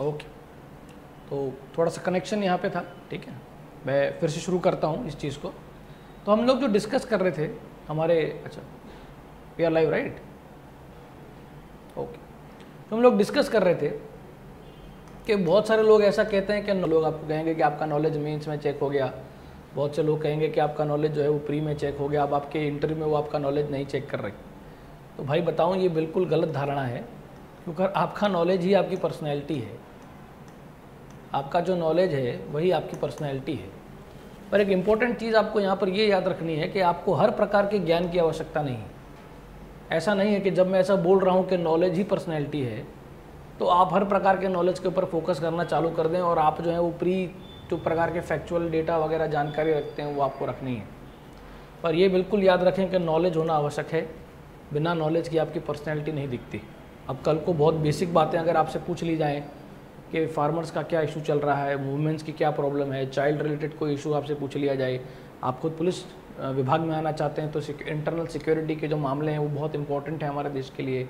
Okay, तो थोड़ा सा कनेक्शन यहाँ पे था, ठीक है। मैं फिर से शुरू करता हूँ इस चीज़ को। तो हम लोग जो डिस्कस कर रहे थे हमारे, अच्छा we are live right, okay. तो हम लोग डिस्कस कर रहे थे कि बहुत सारे लोग ऐसा कहते हैं कि लोग आपको कहेंगे कि आपका नॉलेज मेंस में चेक हो गया, बहुत से लोग कहेंगे कि आपका नॉलेज जो है वो प्री में चेक हो गया, अब आपके इंटरव्यू में वो आपका नॉलेज नहीं चेक कर रहे। तो भाई बताऊँ, ये बिल्कुल गलत धारणा है, क्योंकि आपका नॉलेज ही आपकी पर्सनैलिटी है। आपका जो नॉलेज है वही आपकी पर्सनैलिटी है। पर एक इम्पॉर्टेंट चीज़ आपको यहाँ पर ये याद रखनी है कि आपको हर प्रकार के ज्ञान की आवश्यकता नहीं है। ऐसा नहीं है कि जब मैं ऐसा बोल रहा हूँ कि नॉलेज ही पर्सनैलिटी है तो आप हर प्रकार के नॉलेज के ऊपर फोकस करना चालू कर दें और आप जो है वो प्री जो प्रकार के फैक्चुअल डेटा वगैरह जानकारी रखते हैं वो आपको रखनी है। पर ये बिल्कुल याद रखें कि नॉलेज होना आवश्यक है, बिना नॉलेज की आपकी पर्सनैलिटी नहीं दिखती। अब कल को बहुत बेसिक बातें अगर आपसे पूछ ली जाएँ कि फार्मर्स का क्या इशू चल रहा है, वुमेंस की क्या प्रॉब्लम है, चाइल्ड रिलेटेड कोई इशू आपसे पूछ लिया जाए, आप खुद पुलिस विभाग में आना चाहते हैं तो इंटरनल सिक्योरिटी के जो मामले हैं वो बहुत इंपॉर्टेंट है हमारे देश के लिए।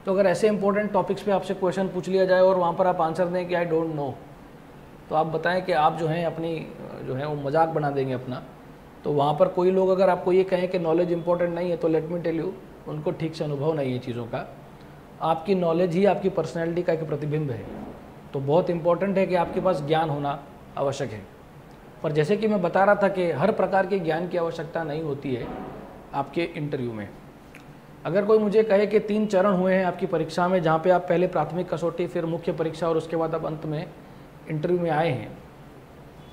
तो अगर ऐसे इंपॉर्टेंट टॉपिक्स पे आपसे क्वेश्चन पूछ लिया जाए और वहाँ पर आप आंसर दें कि आई डोंट नो, तो आप बताएं कि आप जो हैं अपनी जो है वो मजाक बना देंगे अपना। तो वहाँ पर कोई लोग अगर आपको ये कहें कि नॉलेज इंपॉर्टेंट नहीं है, तो लेट मी टेल यू, उनको ठीक से अनुभव नहीं है चीज़ों का। आपकी नॉलेज ही आपकी पर्सनैलिटी का एक प्रतिबिंब है। तो बहुत इंपॉर्टेंट है कि आपके पास ज्ञान होना आवश्यक है। पर जैसे कि मैं बता रहा था कि हर प्रकार के ज्ञान की आवश्यकता नहीं होती है आपके इंटरव्यू में। अगर कोई मुझे कहे कि 3 चरण हुए हैं आपकी परीक्षा में, जहाँ पे आप पहले प्राथमिक कसौटी, फिर मुख्य परीक्षा और उसके बाद आप अंत में इंटरव्यू में आए हैं,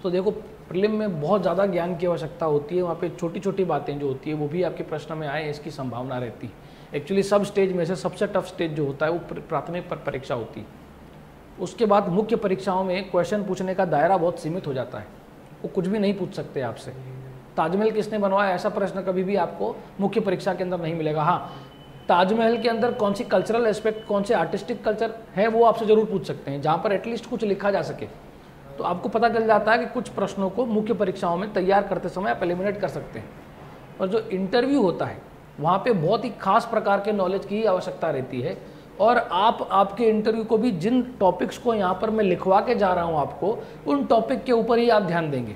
तो देखो प्रीलिम में बहुत ज़्यादा ज्ञान की आवश्यकता होती है। वहाँ पे छोटी छोटी बातें जो होती है वो भी आपके प्रश्न में आए, इसकी संभावना रहती है। एक्चुअली सब स्टेज में से सबसे टफ स्टेज जो होता है वो प्राथमिक परीक्षा होती है। उसके बाद मुख्य परीक्षाओं में क्वेश्चन पूछने का दायरा बहुत सीमित हो जाता है, वो कुछ भी नहीं पूछ सकते आपसे। ताजमहल किसने बनवाया, ऐसा प्रश्न कभी भी आपको मुख्य परीक्षा के अंदर नहीं मिलेगा। हाँ, ताजमहल के अंदर कौन सी कल्चरल एस्पेक्ट, कौन से आर्टिस्टिक कल्चर है वो आपसे ज़रूर पूछ सकते हैं, जहाँ पर एटलीस्ट कुछ लिखा जा सके। तो आपको पता चल जाता है कि कुछ प्रश्नों को मुख्य परीक्षाओं में तैयार करते समय आप एलिमिनेट कर सकते हैं। और जो इंटरव्यू होता है वहाँ पे बहुत ही खास प्रकार के नॉलेज की आवश्यकता रहती है। और आप आपके इंटरव्यू को भी जिन टॉपिक्स को यहाँ पर मैं लिखवा के जा रहा हूँ आपको, उन टॉपिक के ऊपर ही आप ध्यान देंगे।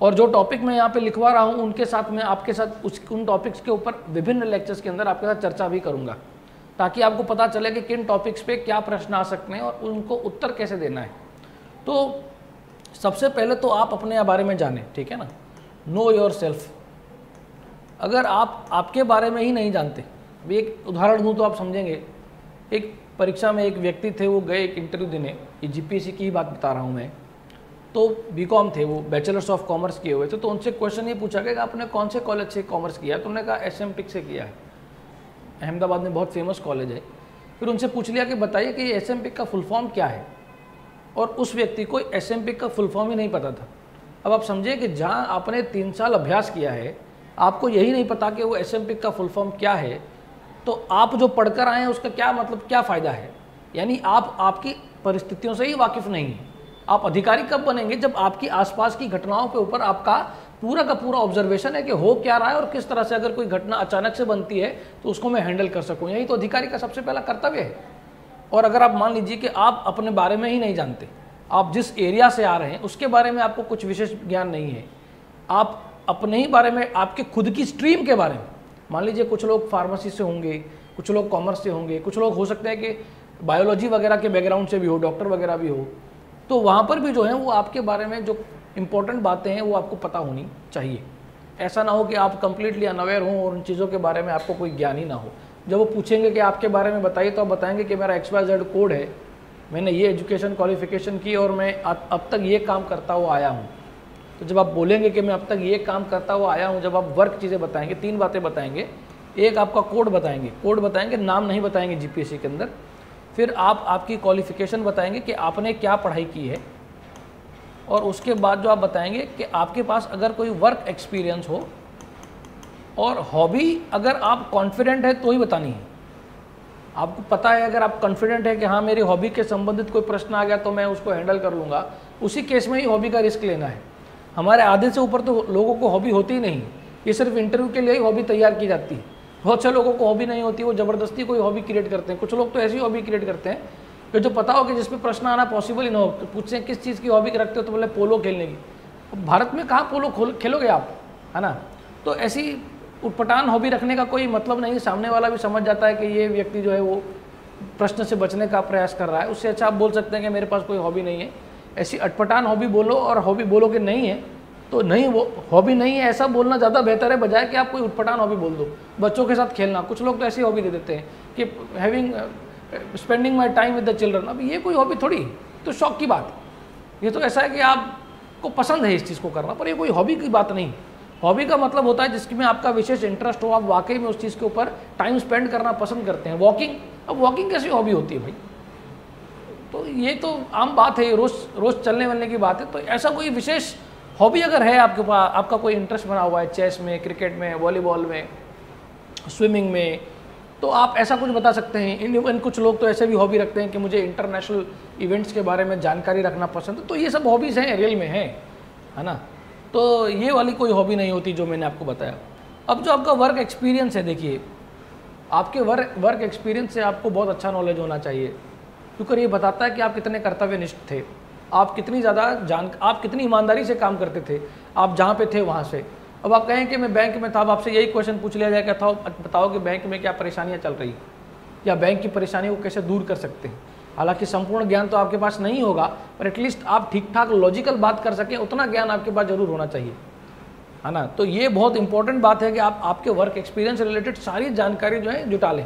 और जो टॉपिक मैं यहाँ पे लिखवा रहा हूँ उनके साथ मैं आपके साथ उन टॉपिक्स के ऊपर विभिन्न लेक्चर्स के अंदर आपके साथ चर्चा भी करूँगा, ताकि आपको पता चले कि किन टॉपिक्स पे क्या प्रश्न आ सकते हैं और उनको उत्तर कैसे देना है। तो सबसे पहले तो आप अपने बारे में जानें, ठीक है ना, नो योर सेल्फ। अगर आप आपके बारे में ही नहीं जानते, अभी एक उदाहरण दूँ तो आप समझेंगे। एक परीक्षा में एक व्यक्ति थे, वो गए एक इंटरव्यू देने, ये जीपीएससी की ही बात बता रहा हूँ मैं। तो बीकॉम थे, वो बैचलर्स ऑफ कॉमर्स किए हुए थे। तो उनसे क्वेश्चन ये पूछा गया कि आपने कौन से कॉलेज से कॉमर्स किया, तो उन्होंने कहा एसएमपिक से किया है, अहमदाबाद में बहुत फेमस कॉलेज है। फिर उनसे पूछ लिया कि बताइए कि एसएमपिक का फुल फॉर्म क्या है, और उस व्यक्ति को एसएमपिक का फुल फॉर्म ही नहीं पता था। अब आप समझिए कि जहाँ आपने 3 साल अभ्यास किया है, आपको यही नहीं पता कि वो एसएमपिक का फुल फॉर्म क्या है, तो आप जो पढ़कर आए हैं उसका क्या मतलब, क्या फ़ायदा है। यानी आप आपकी परिस्थितियों से ही वाकिफ़ नहीं हैं। आप अधिकारी कब बनेंगे, जब आपकी आसपास की घटनाओं के ऊपर आपका पूरा का पूरा ऑब्जर्वेशन है कि हो क्या रहा है और किस तरह से अगर कोई घटना अचानक से बनती है तो उसको मैं हैंडल कर सकूं। यही तो अधिकारी का सबसे पहला कर्तव्य है। और अगर आप मान लीजिए कि आप अपने बारे में ही नहीं जानते, आप जिस एरिया से आ रहे हैं उसके बारे में आपको कुछ विशेष ज्ञान नहीं है, आप अपने ही बारे में, आपके खुद की स्ट्रीम के बारे में, मान लीजिए कुछ लोग फार्मेसी से होंगे, कुछ लोग कॉमर्स से होंगे, कुछ लोग हो सकते हैं कि बायोलॉजी वगैरह के बैकग्राउंड से भी हो, डॉक्टर वगैरह भी हो, तो वहाँ पर भी जो है वो आपके बारे में जो इम्पोर्टेंट बातें हैं वो आपको पता होनी चाहिए। ऐसा ना हो कि आप कंप्लीटली अनअवेयर हों और उन चीज़ों के बारे में आपको कोई ज्ञान ही ना हो। जब वो पूछेंगे कि आपके बारे में बताइए, तो आप बताएंगे कि मेरा XYZ कोड है, मैंने ये एजुकेशन क्वालिफिकेशन की और मैं अब तक ये काम करता हुआ आया हूँ। तो जब आप बोलेंगे कि मैं अब तक ये काम करता हुआ आया हूँ, जब आप वर्क चीज़ें बताएंगे, 3 बातें बताएंगे, एक आपका कोड बताएंगे, नाम नहीं बताएंगे जीपीएससी के अंदर। फिर आप आपकी क्वालिफिकेशन बताएंगे कि आपने क्या पढ़ाई की है, और उसके बाद जो आप बताएंगे कि आपके पास अगर कोई वर्क एक्सपीरियंस हो, और हॉबी अगर आप कॉन्फिडेंट है तो ही बतानी है। आपको पता है, अगर आप कॉन्फिडेंट है कि हाँ मेरी हॉबी के संबंधित कोई प्रश्न आ गया तो मैं उसको हैंडल कर लूँगा, उसी केस में ही हॉबी का रिस्क लेना है। हमारे आधे से ऊपर तो लोगों को हॉबी होती ही नहीं, ये सिर्फ इंटरव्यू के लिए ही हॉबी तैयार की जाती है। बहुत से लोगों को हॉबी नहीं होती, वो ज़बरदस्ती कोई हॉबी क्रिएट करते हैं। कुछ लोग तो ऐसी हॉबी क्रिएट करते हैं कि जो पता हो कि जिसमें प्रश्न आना पॉसिबल ही ना हो, तो पूछते हैं किस चीज़ की हॉबी रखते हो, तो बोले पोलो खेलने की। अब भारत में कहाँ पोलो खेलोगे आप, है ना। तो ऐसी उटपटांग हॉबी रखने का कोई मतलब नहीं, सामने वाला भी समझ जाता है कि ये व्यक्ति जो है वो प्रश्न से बचने का प्रयास कर रहा है। उससे अच्छा आप बोल सकते हैं कि मेरे पास कोई हॉबी नहीं है। ऐसी अटपटांग हॉबी बोलो, और हॉबी बोलो कि नहीं है तो नहीं, वो हॉबी नहीं है ऐसा बोलना ज़्यादा बेहतर है, बजाय कि आप कोई उटपटांग हॉबी बोल दो। बच्चों के साथ खेलना, कुछ लोग तो ऐसी हॉबी दे देते हैं कि having spending my time with the children. अब ये कोई हॉबी थोड़ी, तो शौक की बात। ये तो ऐसा है कि आपको पसंद है इस चीज़ को करना, पर ये कोई हॉबी की बात नहीं। हॉबी का मतलब होता है जिसमें आपका विशेष इंटरेस्ट हो, आप वाकई में उस चीज़ के ऊपर टाइम स्पेंड करना पसंद करते हैं। वॉकिंग, अब वॉकिंग कैसी हॉबी होती है भाई, तो ये तो आम बात है, रोज़ चलने वलने की बात है। तो ऐसा कोई विशेष हॉबी अगर है आपके पास, आपका कोई इंटरेस्ट बना हुआ है चेस में, क्रिकेट में, वॉलीबॉल में, स्विमिंग में, तो आप ऐसा कुछ बता सकते हैं। इन कुछ लोग तो ऐसे भी हॉबी रखते हैं कि मुझे इंटरनेशनल इवेंट्स के बारे में जानकारी रखना पसंद है। तो ये सब हॉबीज़ हैं, रियल में है ना। तो ये वाली कोई हॉबी नहीं होती जो मैंने आपको बताया। अब जो आपका वर्क एक्सपीरियंस है, देखिए आपके वर्क एक्सपीरियंस से आपको बहुत अच्छा नॉलेज होना चाहिए, क्योंकि ये बताता है कि आप कितने कर्तव्यनिष्ठ थे, आप कितनी ईमानदारी से काम करते थे, आप जहाँ पे थे वहाँ से। अब आप कहें कि मैं बैंक में था, अब आपसे यही क्वेश्चन पूछ लिया जाएगा, था बताओ कि बैंक में क्या परेशानियाँ चल रही, या बैंक की परेशानियों को कैसे दूर कर सकते हैं। हालांकि संपूर्ण ज्ञान तो आपके पास नहीं होगा, पर एटलीस्ट आप ठीक ठाक लॉजिकल बात कर सकें, उतना ज्ञान आपके पास जरूर होना चाहिए, है ना। तो ये बहुत इंपॉर्टेंट बात है कि आप आपके वर्क एक्सपीरियंस से रिलेटेड सारी जानकारी जो है जुटा लें।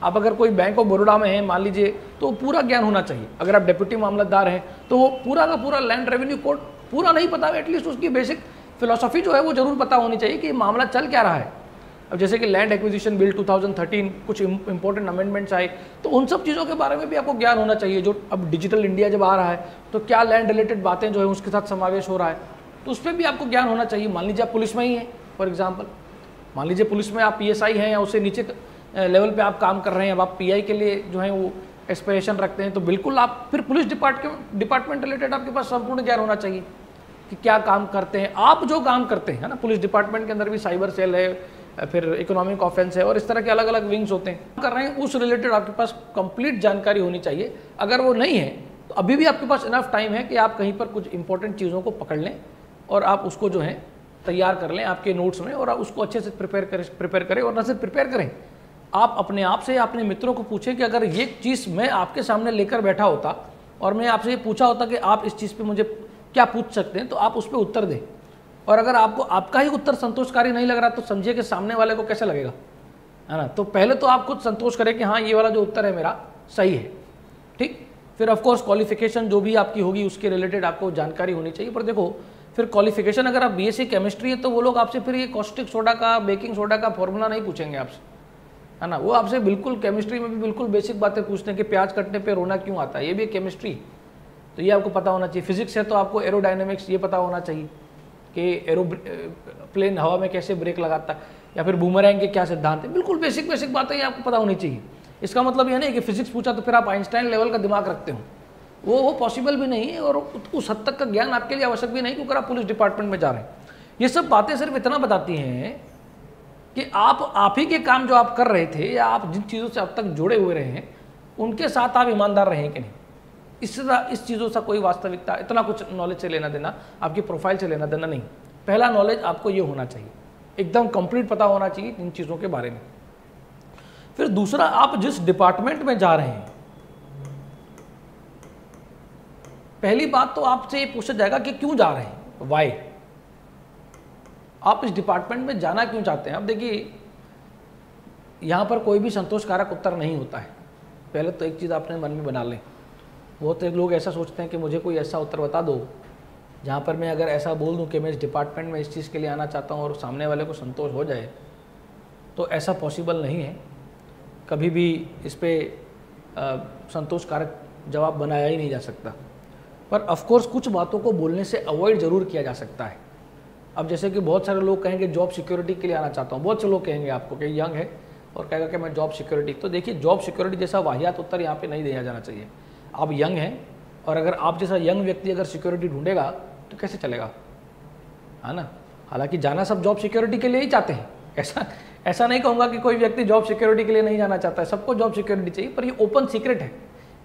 आप अगर कोई बैंक ऑफ बड़ौदा में हैं मान लीजिए, तो पूरा ज्ञान होना चाहिए। अगर आप डिप्टी मामलतदार हैं तो वो पूरा का पूरा लैंड रेवेन्यू कोड पूरा नहीं पता, एटलीस्ट उसकी बेसिक फिलॉसफी जो है वो जरूर पता होनी चाहिए कि मामला चल क्या रहा है। अब जैसे कि लैंड एक्विजिशन बिल 2013 कुछ इंपॉर्टेंट अमेंडमेंट्स आए, तो उन सब चीज़ों के बारे में भी आपको ज्ञान होना चाहिए। जो अब डिजिटल इंडिया जब आ रहा है तो क्या लैंड रिलेटेड बातें जो है उसके साथ समावेश हो रहा है, तो उस पर भी आपको ज्ञान होना चाहिए। मान लीजिए आप पुलिस में ही हैं, फॉर एग्जाम्पल, मान लीजिए पुलिस में आप PSI हैं या उससे नीचे लेवल पे आप काम कर रहे हैं, अब आप PI के लिए जो है वो एस्पिरेशन रखते हैं, तो बिल्कुल आप फिर पुलिस डिपार्टमेंट रिलेटेड आपके पास संपूर्ण ज्ञान होना चाहिए कि क्या काम करते हैं आप, जो काम करते हैं ना। पुलिस डिपार्टमेंट के अंदर भी साइबर सेल है, फिर इकोनॉमिक ऑफेंस है, और इस तरह के अलग अलग विंग्स होते हैं कर रहे हैं, उस रिलेटेड आपके पास कंप्लीट जानकारी होनी चाहिए। अगर वो नहीं है तो अभी भी आपके पास इनफ टाइम है कि आप कहीं पर कुछ इंपॉर्टेंट चीज़ों को पकड़ लें और आप उसको जो है तैयार कर लें आपके नोट्स में, और आप उसको अच्छे से प्रिपेयर करें। और न सिर्फ प्रिपेयर करें, आप अपने आप से अपने मित्रों को पूछें कि अगर ये चीज़ मैं आपके सामने लेकर बैठा होता और मैं आपसे ये पूछा होता कि आप इस चीज़ पे मुझे क्या पूछ सकते हैं, तो आप उस पर उत्तर दें। और अगर आपको आपका ही उत्तर संतोषकारी नहीं लग रहा तो समझिए कि सामने वाले को कैसे लगेगा, है ना। तो पहले तो आप खुद संतोष करें कि हाँ ये वाला जो उत्तर है मेरा सही है, ठीक। फिर ऑफकोर्स क्वालिफिकेशन जो भी आपकी होगी उसके रिलेटेड आपको जानकारी होनी चाहिए। पर देखो फिर क्वालिफिकेशन अगर आप BSc केमिस्ट्री है तो वो लोग आपसे फिर ये कॉस्टिक सोडा का, बेकिंग सोडा का फॉर्मूला नहीं पूछेंगे आपसे, है ना। वो आपसे बिल्कुल केमिस्ट्री में भी बिल्कुल बेसिक बातें पूछते हैं कि प्याज कटने पे रोना क्यों आता है, ये भी केमिस्ट्री, तो ये आपको पता होना चाहिए। फिजिक्स है तो आपको एरोडायनेमिक्स ये पता होना चाहिए कि प्लेन हवा में कैसे ब्रेक लगाता है, या फिर बूमरैंग के क्या सिद्धांत है, बिल्कुल बेसिक बातें ये आपको पता होनी चाहिए। इसका मतलब ये नहीं कि फिजिक्स पूछा तो फिर आप आइंस्टाइन लेवल का दिमाग रखते हो, वो पॉसिबल भी नहीं है, और उस हद तक का ज्ञान आपके लिए आवश्यक भी नहीं, क्योंकि आप पुलिस डिपार्टमेंट में जा रहे हैं। ये सब बातें सिर्फ इतना बताती हैं कि आप ही के काम जो आप कर रहे थे या आप जिन चीज़ों से अब तक जुड़े हुए रहे हैं उनके साथ आप ईमानदार रहे कि नहीं। इस चीज़ों से कोई वास्तविकता, इतना कुछ नॉलेज से लेना देना, आपकी प्रोफाइल से लेना देना नहीं। पहला नॉलेज आपको ये होना चाहिए, एकदम कंप्लीट पता होना चाहिए इन चीज़ों के बारे में। फिर दूसरा, आप जिस डिपार्टमेंट में जा रहे हैं, पहली बात तो आपसे ये पूछा जाएगा कि क्यों जा रहे हैं, वाई, आप इस डिपार्टमेंट में जाना क्यों चाहते हैं। अब देखिए यहाँ पर कोई भी संतोषकारक उत्तर नहीं होता है। पहले तो एक चीज़ आपने मन में बना लें। बहुत लोग ऐसा सोचते हैं कि मुझे कोई ऐसा उत्तर बता दो जहाँ पर मैं अगर ऐसा बोल दूँ कि मैं इस डिपार्टमेंट में इस चीज़ के लिए आना चाहता हूँ और सामने वाले को संतोष हो जाए, तो ऐसा पॉसिबल नहीं है। कभी भी इस पर संतोषकारक जवाब बनाया ही नहीं जा सकता। पर ऑफकोर्स कुछ बातों को बोलने से अवॉइड ज़रूर किया जा सकता है। अब जैसे कि बहुत सारे लोग कहेंगे जॉब सिक्योरिटी के लिए आना चाहता हूँ, बहुत से लोग कहेंगे आपको कि यंग है और कहेगा कि मैं जॉब सिक्योरिटी, तो देखिए जॉब सिक्योरिटी जैसा वाहियात उत्तर यहाँ पे नहीं दिया जाना चाहिए। आप यंग हैं और अगर आप जैसा यंग व्यक्ति अगर सिक्योरिटी ढूंढेगा तो कैसे चलेगा, है ना। हालांकि जाना सब जॉब सिक्योरिटी के लिए ही चाहते हैं, ऐसा नहीं कहूँगा कि कोई व्यक्ति जॉब सिक्योरिटी के लिए नहीं जाना चाहता है, सबको जॉब सिक्योरिटी चाहिए, पर ये ओपन सीक्रेट है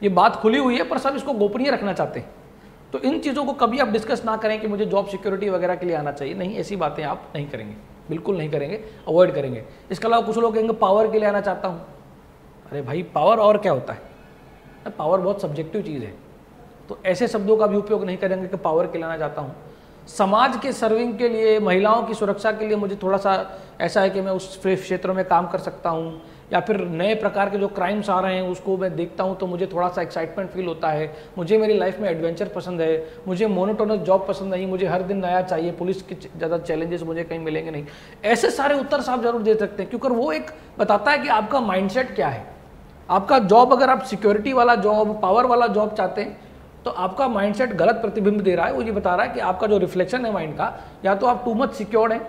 ये बात खुली हुई है पर सब इसको गोपनीय रखना चाहते हैं। तो इन चीज़ों को कभी आप डिस्कस ना करें कि मुझे जॉब सिक्योरिटी वगैरह के लिए आना चाहिए, नहीं, ऐसी बातें आप नहीं करेंगे, बिल्कुल नहीं करेंगे, अवॉइड करेंगे। इसके अलावा कुछ लोग कहेंगे पावर के लिए आना चाहता हूँ। अरे भाई, पावर और क्या होता है? पावर बहुत सब्जेक्टिव चीज़ है, तो ऐसे शब्दों का भी उपयोग नहीं करेंगे कि पावर के लिए आना चाहता हूँ। समाज के सर्विंग के लिए, महिलाओं की सुरक्षा के लिए मुझे थोड़ा सा ऐसा है कि मैं उस क्षेत्र में काम कर सकता हूँ, या फिर नए प्रकार के जो क्राइम्स आ रहे हैं उसको मैं देखता हूँ तो मुझे थोड़ा सा एक्साइटमेंट फील होता है, मुझे मेरी लाइफ में एडवेंचर पसंद है, मुझे मोनोटोनस जॉब पसंद नहीं, मुझे हर दिन नया चाहिए, पुलिस के ज़्यादा चैलेंजेस मुझे कहीं मिलेंगे नहीं। ऐसे सारे उत्तर आप जरूर दे सकते हैं, क्योंकि वो एक बताता है कि आपका माइंडसेट क्या है। आपका जॉब, अगर आप सिक्योरिटी वाला जॉब, पावर वाला जॉब चाहते हैं तो आपका माइंडसेट गलत प्रतिबिंब दे रहा है। वो ये बता रहा है कि आपका जो रिफ्लेक्शन है माइंड का, या तो आप टू मच सिक्योर्ड हैं,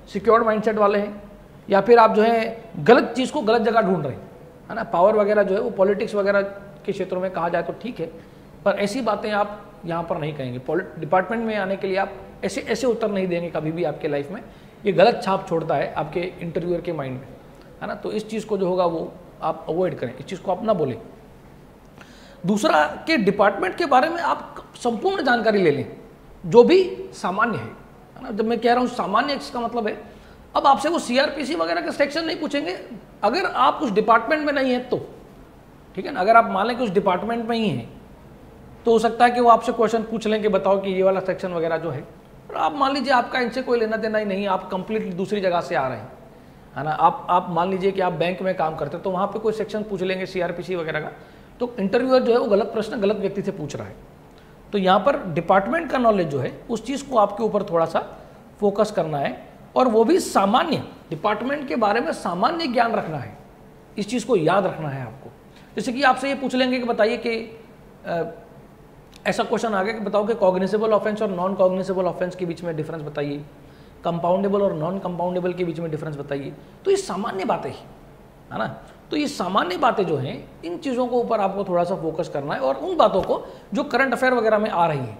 सिक्योर्ड माइंडसेट वाले हैं, या फिर आप जो है गलत चीज़ को गलत जगह ढूंढ रहे हैं, है ना। पावर वगैरह जो है वो पॉलिटिक्स वगैरह के क्षेत्रों में कहा जाए तो ठीक है, पर ऐसी बातें आप यहाँ पर नहीं कहेंगे। डिपार्टमेंट में आने के लिए आप ऐसे ऐसे उत्तर नहीं देंगे कभी भी आपके लाइफ में। ये गलत छाप छोड़ता है आपके इंटरव्यूअर के माइंड में, है ना। तो इस चीज़ को जो होगा वो आप अवॉइड करें, इस चीज़ को आप ना बोलें। दूसरा कि डिपार्टमेंट के बारे में आप संपूर्ण जानकारी ले लें, जो भी सामान्य है ना। जब मैं कह रहा हूँ सामान्य, इसका मतलब है अब आपसे वो सीआरपीसी वगैरह के सेक्शन नहीं पूछेंगे अगर आप उस डिपार्टमेंट में नहीं हैं तो, ठीक है ना। अगर आप मान लें कि उस डिपार्टमेंट में ही हैं तो हो सकता है कि वो आपसे क्वेश्चन पूछ लें कि बताओ कि ये वाला सेक्शन वगैरह जो है। और आप मान लीजिए आपका इनसे कोई लेना देना ही नहीं, आप कंप्लीटली दूसरी जगह से आ रहे हैं, है ना। आप मान लीजिए कि आप बैंक में काम करते हैं तो वहाँ पे कोई सेक्शन पूछ लेंगे सीआरपीसी वगैरह का, तो इंटरव्यूअर जो है वो गलत प्रश्न गलत व्यक्ति से पूछ रहा है। तो यहाँ पर डिपार्टमेंट का नॉलेज जो है उस चीज़ को आपके ऊपर थोड़ा सा फोकस करना है, और वो भी सामान्य, डिपार्टमेंट के बारे में सामान्य ज्ञान रखना है, इस चीज़ को याद रखना है आपको। जैसे कि आपसे ये पूछ लेंगे कि बताइए कि ऐसा क्वेश्चन आ गया कि बताओ कि कॉग्निजेबल ऑफेंस और नॉन कॉग्निजेबल ऑफेंस के बीच में डिफरेंस बताइए, कंपाउंडेबल और नॉन कंपाउंडेबल के बीच में डिफरेंस बताइए। तो ये सामान्य बातें है ना। तो ये सामान्य बातें जो हैं, इन चीज़ों को ऊपर आपको थोड़ा सा फोकस करना है, और उन बातों को जो करंट अफेयर वगैरह में आ रही हैं,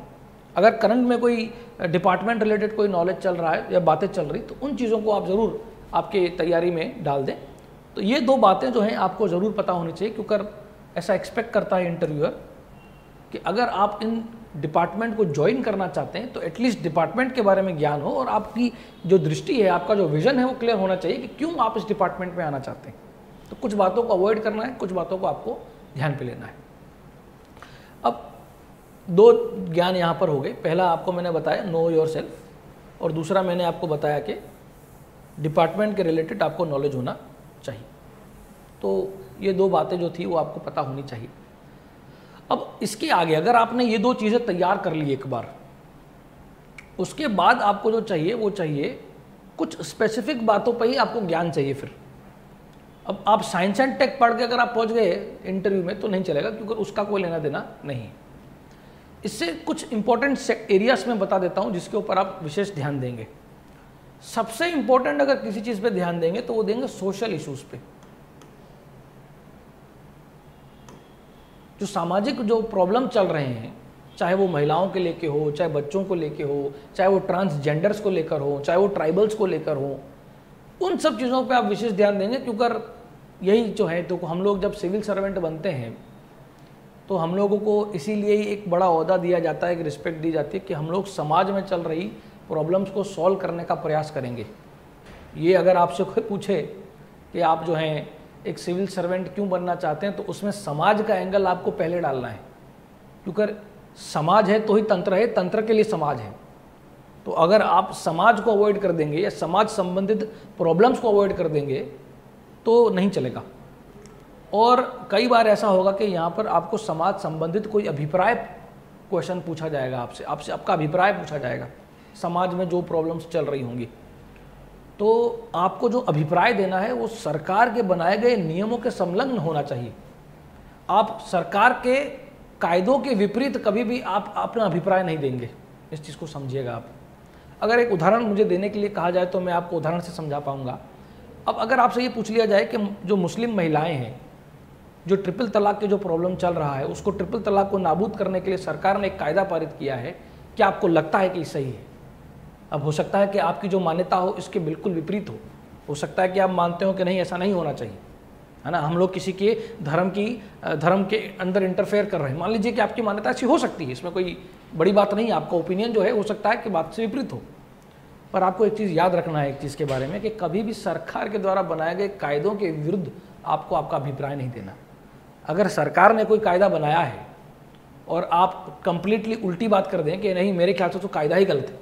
अगर करंट में कोई डिपार्टमेंट रिलेटेड कोई नॉलेज चल रहा है या बातें चल रही, तो उन चीज़ों को आप ज़रूर आपके तैयारी में डाल दें। तो ये दो बातें जो हैं आपको ज़रूर पता होनी चाहिए, क्योंकि ऐसा एक्सपेक्ट करता है इंटरव्यूअर कि अगर आप इन डिपार्टमेंट को ज्वाइन करना चाहते हैं तो एटलीस्ट डिपार्टमेंट के बारे में ज्ञान हो, और आपकी जो दृष्टि है, आपका जो विजन है वो क्लियर होना चाहिए कि क्यों आप इस डिपार्टमेंट में आना चाहते हैं। तो कुछ बातों को अवॉइड करना है, कुछ बातों को आपको ध्यान पे लेना है। अब दो ज्ञान यहाँ पर हो गए। पहला आपको मैंने बताया नो योर सेल्फ, और दूसरा मैंने आपको बताया कि डिपार्टमेंट के रिलेटेड आपको नॉलेज होना चाहिए। तो ये दो बातें जो थी वो आपको पता होनी चाहिए। अब इसके आगे अगर आपने ये दो चीज़ें तैयार कर ली एक बार, उसके बाद आपको जो चाहिए वो चाहिए कुछ स्पेसिफिक बातों पर ही आपको ज्ञान चाहिए। फिर अब आप साइंस एंड टेक पढ़ के अगर आप पहुंच गए इंटरव्यू में तो नहीं चलेगा, क्योंकि उसका कोई लेना देना नहीं है। इससे कुछ इंपॉर्टेंट एरियाज में बता देता हूं जिसके ऊपर आप विशेष ध्यान देंगे। सबसे इंपॉर्टेंट अगर किसी चीज़ पे ध्यान देंगे तो वो देंगे सोशल इश्यूज पे। जो सामाजिक जो प्रॉब्लम चल रहे हैं, चाहे वो महिलाओं के लेके हो, चाहे बच्चों को लेके हो, चाहे वो ट्रांसजेंडर्स को लेकर हो, चाहे वो ट्राइबल्स को लेकर हो, उन सब चीज़ों पे आप विशेष ध्यान देंगे। क्योंकि यही जो है, तो हम लोग जब सिविल सर्वेंट बनते हैं तो हम लोगों को इसीलिए ही एक बड़ा ओहदा दिया जाता है, एक रिस्पेक्ट दी जाती है कि हम लोग समाज में चल रही प्रॉब्लम्स को सॉल्व करने का प्रयास करेंगे। ये अगर आपसे कोई पूछे कि आप जो हैं एक सिविल सर्वेंट क्यों बनना चाहते हैं, तो उसमें समाज का एंगल आपको पहले डालना है, क्योंकि समाज है तो ही तंत्र है, तंत्र के लिए समाज है। तो अगर आप समाज को अवॉइड कर देंगे या समाज संबंधित प्रॉब्लम्स को अवॉइड कर देंगे तो नहीं चलेगा। और कई बार ऐसा होगा कि यहाँ पर आपको समाज संबंधित कोई अभिप्राय क्वेश्चन पूछा जाएगा, आपसे आपका अभिप्राय पूछा जाएगा समाज में जो प्रॉब्लम्स चल रही होंगी। तो आपको जो अभिप्राय देना है वो सरकार के बनाए गए नियमों के संलग्न होना चाहिए। आप सरकार के कायदों के विपरीत कभी भी आप अपना अभिप्राय नहीं देंगे, इस चीज़ को समझिएगा आप। अगर एक उदाहरण मुझे देने के लिए कहा जाए तो मैं आपको उदाहरण से समझा पाऊंगा। अब अगर आपसे ये पूछ लिया जाए कि जो मुस्लिम महिलाएं हैं, जो ट्रिपल तलाक के जो प्रॉब्लम चल रहा है, उसको ट्रिपल तलाक को नाबूद करने के लिए सरकार ने एक कायदा पारित किया है, क्या आपको लगता है कि सही है? अब हो सकता है कि आपकी जो मान्यता हो इसके बिल्कुल विपरीत हो सकता है कि आप मानते हो कि नहीं ऐसा नहीं होना चाहिए, है ना। हम लोग किसी के धर्म के अंदर इंटरफेयर कर रहे हैं। मान लीजिए कि आपकी मान्यता ऐसी हो सकती है, इसमें कोई बड़ी बात नहीं है, आपका ओपिनियन जो है हो सकता है कि बात से विपरीत हो, पर आपको एक चीज़ याद रखना है एक चीज़ के बारे में कि कभी भी सरकार के द्वारा बनाए गए कायदों के विरुद्ध आपको आपका अभिप्राय नहीं देना। अगर सरकार ने कोई कायदा बनाया है और आप कंप्लीटली उल्टी बात कर दें कि नहीं मेरे ख्याल से तो कायदा ही गलत है,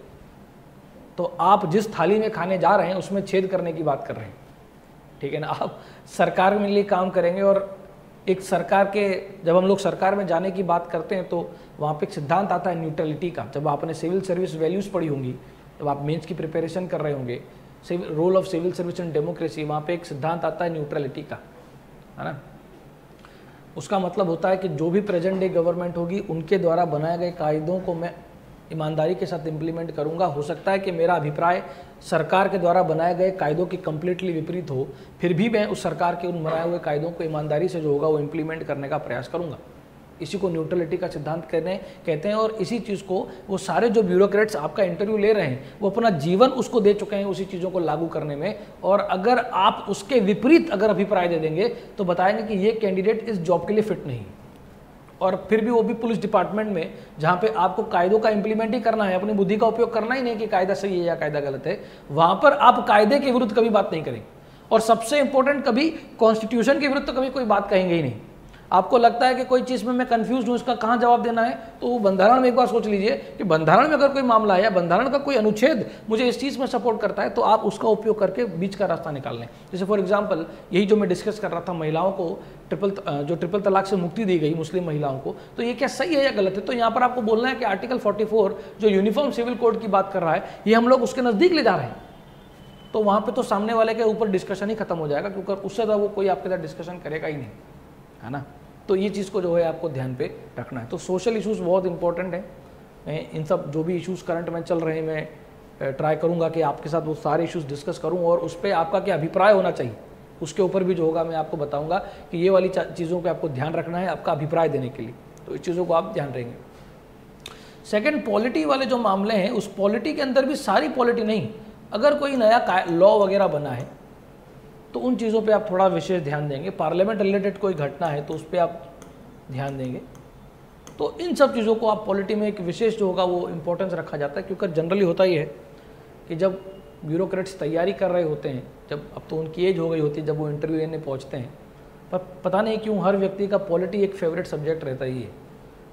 तो आप जिस थाली में खाने जा रहे हैं उसमें छेद करने की बात कर रहे हैं, ठीक है ना। आप सरकार में लिए काम करेंगे और एक सरकार के, जब हम लोग सरकार में जाने की बात करते हैं तो वहाँ पे एक सिद्धांत आता है न्यूट्रलिटी का। जब आपने सिविल सर्विस वैल्यूज़ पढ़ी होंगी, जब आप मेंस की प्रिपरेशन कर रहे होंगे, role of civil service in democracy, वहाँ पे एक सिद्धांत आता है न्यूट्रलिटी का, है ना। उसका मतलब होता है कि जो भी प्रेजेंट डे गवर्नमेंट होगी उनके द्वारा बनाए गए कायदों को मैं ईमानदारी के साथ इम्प्लीमेंट करूंगा। हो सकता है कि मेरा अभिप्राय सरकार के द्वारा बनाए गए कायदों की कम्प्लीटली विपरीत हो, फिर भी मैं उस सरकार के उन बनाए हुए कायदों को ईमानदारी से जो होगा वो इम्प्लीमेंट करने का प्रयास करूंगा। इसी को न्यूट्रलिटी का सिद्धांत कहते हैं। और इसी चीज़ को वो सारे जो ब्यूरोक्रेट्स आपका इंटरव्यू ले रहे हैं वो अपना जीवन उसको दे चुके हैं उसी चीज़ों को लागू करने में। और अगर आप उसके विपरीत अगर अभिप्राय दे देंगे तो बताएंगे कि ये कैंडिडेट इस जॉब के लिए फिट नहीं, और फिर भी वो भी पुलिस डिपार्टमेंट में, जहाँ पे आपको कायदों का इंप्लीमेंट ही करना है, अपनी बुद्धि का उपयोग करना ही नहीं कि कायदा सही है या कायदा गलत है, वहाँ पर आप कायदे के विरुद्ध कभी बात नहीं करेंगे। और सबसे इंपॉर्टेंट, कभी कॉन्स्टिट्यूशन के विरुद्ध तो कभी कोई बात कहेंगे ही नहीं। आपको लगता है कि कोई चीज़ में मैं कंफ्यूज हूँ, इसका कहाँ जवाब देना है, तो वो बंधारण में एक बार सोच लीजिए कि बंधारण में अगर कोई मामला है या बंधारण का कोई अनुच्छेद मुझे इस चीज़ में सपोर्ट करता है, तो आप उसका उपयोग करके बीच का रास्ता निकाल लें। जैसे फॉर एग्जांपल यही जो मैं डिस्कस कर रहा था, महिलाओं को ट्रिपल तलाक से मुक्ति दी गई मुस्लिम महिलाओं को, तो ये क्या सही है या गलत है। तो यहाँ पर आपको बोलना है कि आर्टिकल 44 जो यूनिफॉर्म सिविल कोड की बात कर रहा है, ये हम लोग उसके नज़दीक ले जा रहे हैं, तो वहाँ पे तो सामने वाले के ऊपर डिस्कशन ही खत्म हो जाएगा, क्योंकि उससे ज़्यादा वो कोई आपके साथ डिस्कशन करेगा ही नहीं, है ना। तो ये चीज़ को जो है आपको ध्यान पे रखना है। तो सोशल इश्यूज़ बहुत इंपॉर्टेंट है। मैं इन सब जो भी इश्यूज़ करंट में चल रहे हैं, मैं ट्राई करूँगा कि आपके साथ वो सारे इश्यूज़ डिस्कस करूँ, और उस पर आपका क्या अभिप्राय होना चाहिए उसके ऊपर भी जो होगा मैं आपको बताऊँगा कि ये वाली चीज़ों पर आपको ध्यान रखना है आपका अभिप्राय देने के लिए। तो इस चीज़ों को आप ध्यान रहेंगे। सेकेंड, पॉलिटी वाले जो मामले हैं, उस पॉलिटी के अंदर भी सारी पॉलिटी नहीं, अगर कोई नया लॉ वगैरह बना है तो उन चीज़ों पे आप थोड़ा विशेष ध्यान देंगे। पार्लियामेंट रिलेटेड कोई घटना है तो उस पर आप ध्यान देंगे। तो इन सब चीज़ों को आप पॉलिटी में एक विशेष जो होगा वो इम्पोर्टेंस रखा जाता है, क्योंकि जनरली होता ही है कि जब ब्यूरोक्रेट्स तैयारी कर रहे होते हैं, जब अब तो उनकी एज हो गई होती है जब वो इंटरव्यू लेने पहुँचते हैं, पर पता नहीं क्यों हर व्यक्ति का पॉलिटी एक फेवरेट सब्जेक्ट रहता ही है।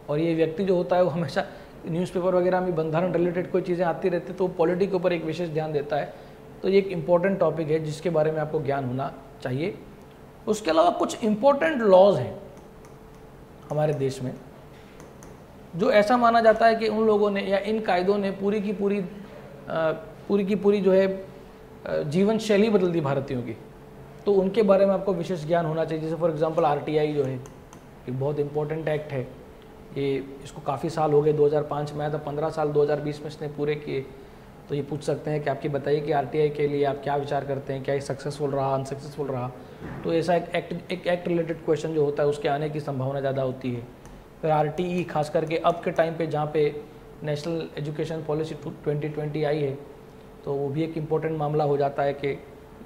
और ये व्यक्ति जो होता है वो हमेशा न्यूज़पेपर वगैरह में बंधारण रिलेटेड कोई चीज़ें आती रहती है, तो पॉलिटी के ऊपर एक विशेष ध्यान देता है। तो ये एक इम्पॉर्टेंट टॉपिक है जिसके बारे में आपको ज्ञान होना चाहिए। उसके अलावा कुछ इम्पोर्टेंट लॉज हैं हमारे देश में, जो ऐसा माना जाता है कि उन लोगों ने या इन कायदों ने पूरी की पूरी जो है जीवन शैली बदल दी भारतीयों की। तो उनके बारे में आपको विशेष ज्ञान होना चाहिए। जैसे फॉर एग्जांपल RTI जो है एक बहुत इंपॉर्टेंट एक्ट है, ये इसको काफ़ी साल हो गए, 2005 में आया था, 15 साल 2020 में इसने पूरे किए। तो ये पूछ सकते हैं कि आपकी बताइए कि RTI के लिए आप क्या विचार करते हैं, क्या ये सक्सेसफुल रहा, अनसक्सेसफुल रहा। तो ऐसा एक एक्ट रिलेटेड क्वेश्चन जो होता है उसके आने की संभावना ज़्यादा होती है। फिर RTE खास करके अब के टाइम पे जहाँ पे नेशनल एजुकेशन पॉलिसी 2020 आई है, तो वो भी एक इम्पोर्टेंट मामला हो जाता है कि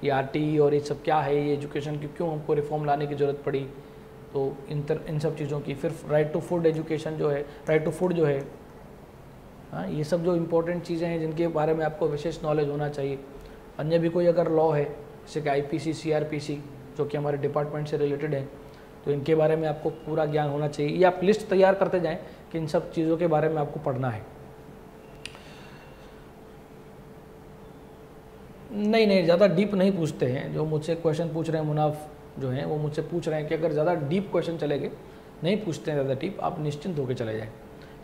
ये RTE और ये सब क्या है, ये एजुकेशन की क्यों हमको रिफॉर्म लाने की ज़रूरत पड़ी। तो इन सब चीज़ों की। फिर राइट टू फूड एजुकेशन जो है, राइट टू फूड जो है, हाँ, ये सब जो इम्पोर्टेंट चीज़ें हैं जिनके बारे में आपको विशेष नॉलेज होना चाहिए। अन्य भी कोई अगर लॉ है जैसे कि IPC CRPC जो कि हमारे डिपार्टमेंट से रिलेटेड है, तो इनके बारे में आपको पूरा ज्ञान होना चाहिए। ये आप लिस्ट तैयार करते जाएं कि इन सब चीज़ों के बारे में आपको पढ़ना है। नहीं, ज़्यादा डीप नहीं पूछते हैं। जो मुझसे क्वेश्चन पूछ रहे हैं मुनाफ जो हैं, वो मुझसे पूछ रहे हैं कि अगर ज़्यादा डीप क्वेश्चन चलेंगे, नहीं पूछते हैं ज़्यादा डीप, आप निश्चिंत होकर चले जाएँ।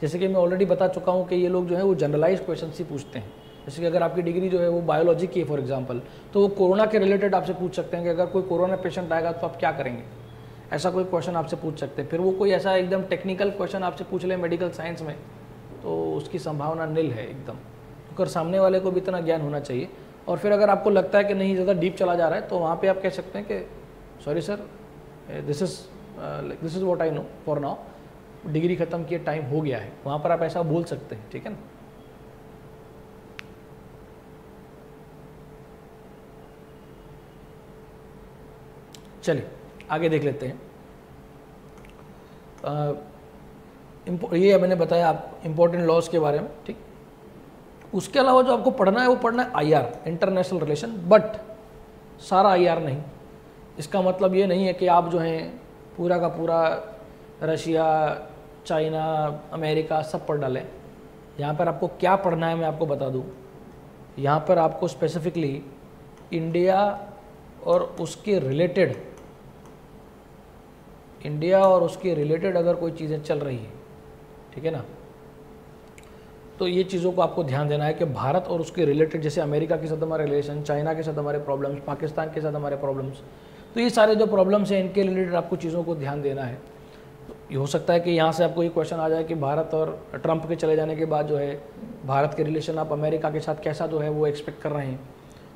जैसे कि मैं ऑलरेडी बता चुका हूँ कि ये लोग जो है वो जनरलाइज क्वेश्चन ही पूछते हैं। जैसे कि अगर आपकी डिग्री जो है वो बायोलॉजी की है फॉर एग्जांपल, तो वो कोरोना के रिलेटेड आपसे पूछ सकते हैं कि अगर कोई कोरोना पेशेंट आएगा तो आप क्या करेंगे, ऐसा कोई क्वेश्चन आपसे पूछ सकते हैं। फिर वो कोई ऐसा एकदम टेक्निकल क्वेश्चन आपसे पूछ ले मेडिकल साइंस में, तो उसकी संभावना निल है एकदम, क्योंकि सामने वाले को भी इतना ज्ञान होना चाहिए। और फिर अगर आपको लगता है कि नहीं ज़्यादा डीप चला जा रहा है, तो वहाँ पर आप कह सकते हैं कि sorry sir, this is what I know for now, degree खत्म किए टाइम हो गया है। वहाँ पर आप ऐसा बोल सकते हैं, ठीक है ना। चलिए आगे देख लेते हैं। ये मैंने बताया आप इम्पोर्टेंट लॉज के बारे में, ठीक। उसके अलावा जो आपको पढ़ना है वो पढ़ना है IR, इंटरनेशनल रिलेशन, बट सारा IR नहीं। इसका मतलब ये नहीं है कि आप जो हैं पूरा का पूरा रशिया, चाइना, अमेरिका सब पढ़ डालें। यहाँ पर आपको क्या पढ़ना है मैं आपको बता दूँ। यहाँ पर आपको स्पेसिफिकली इंडिया और उसके रिलेटेड अगर कोई चीज़ें चल रही है, ठीक है ना, तो ये चीज़ों को आपको ध्यान देना है कि भारत और उसके रिलेटेड, जैसे अमेरिका के साथ हमारे रिलेशन, चाइना के साथ हमारे प्रॉब्लम्स, पाकिस्तान के साथ हमारे प्रॉब्लम्स, तो ये सारे जो प्रॉब्लम्स हैं इनके रिलेटेड आपको चीज़ों को ध्यान देना है। तो ये हो सकता है कि यहाँ से आपको ये क्वेश्चन आ जाए कि भारत और ट्रंप के चले जाने के बाद जो है भारत के रिलेशन आप अमेरिका के साथ कैसा जो है वो एक्सपेक्ट कर रहे हैं।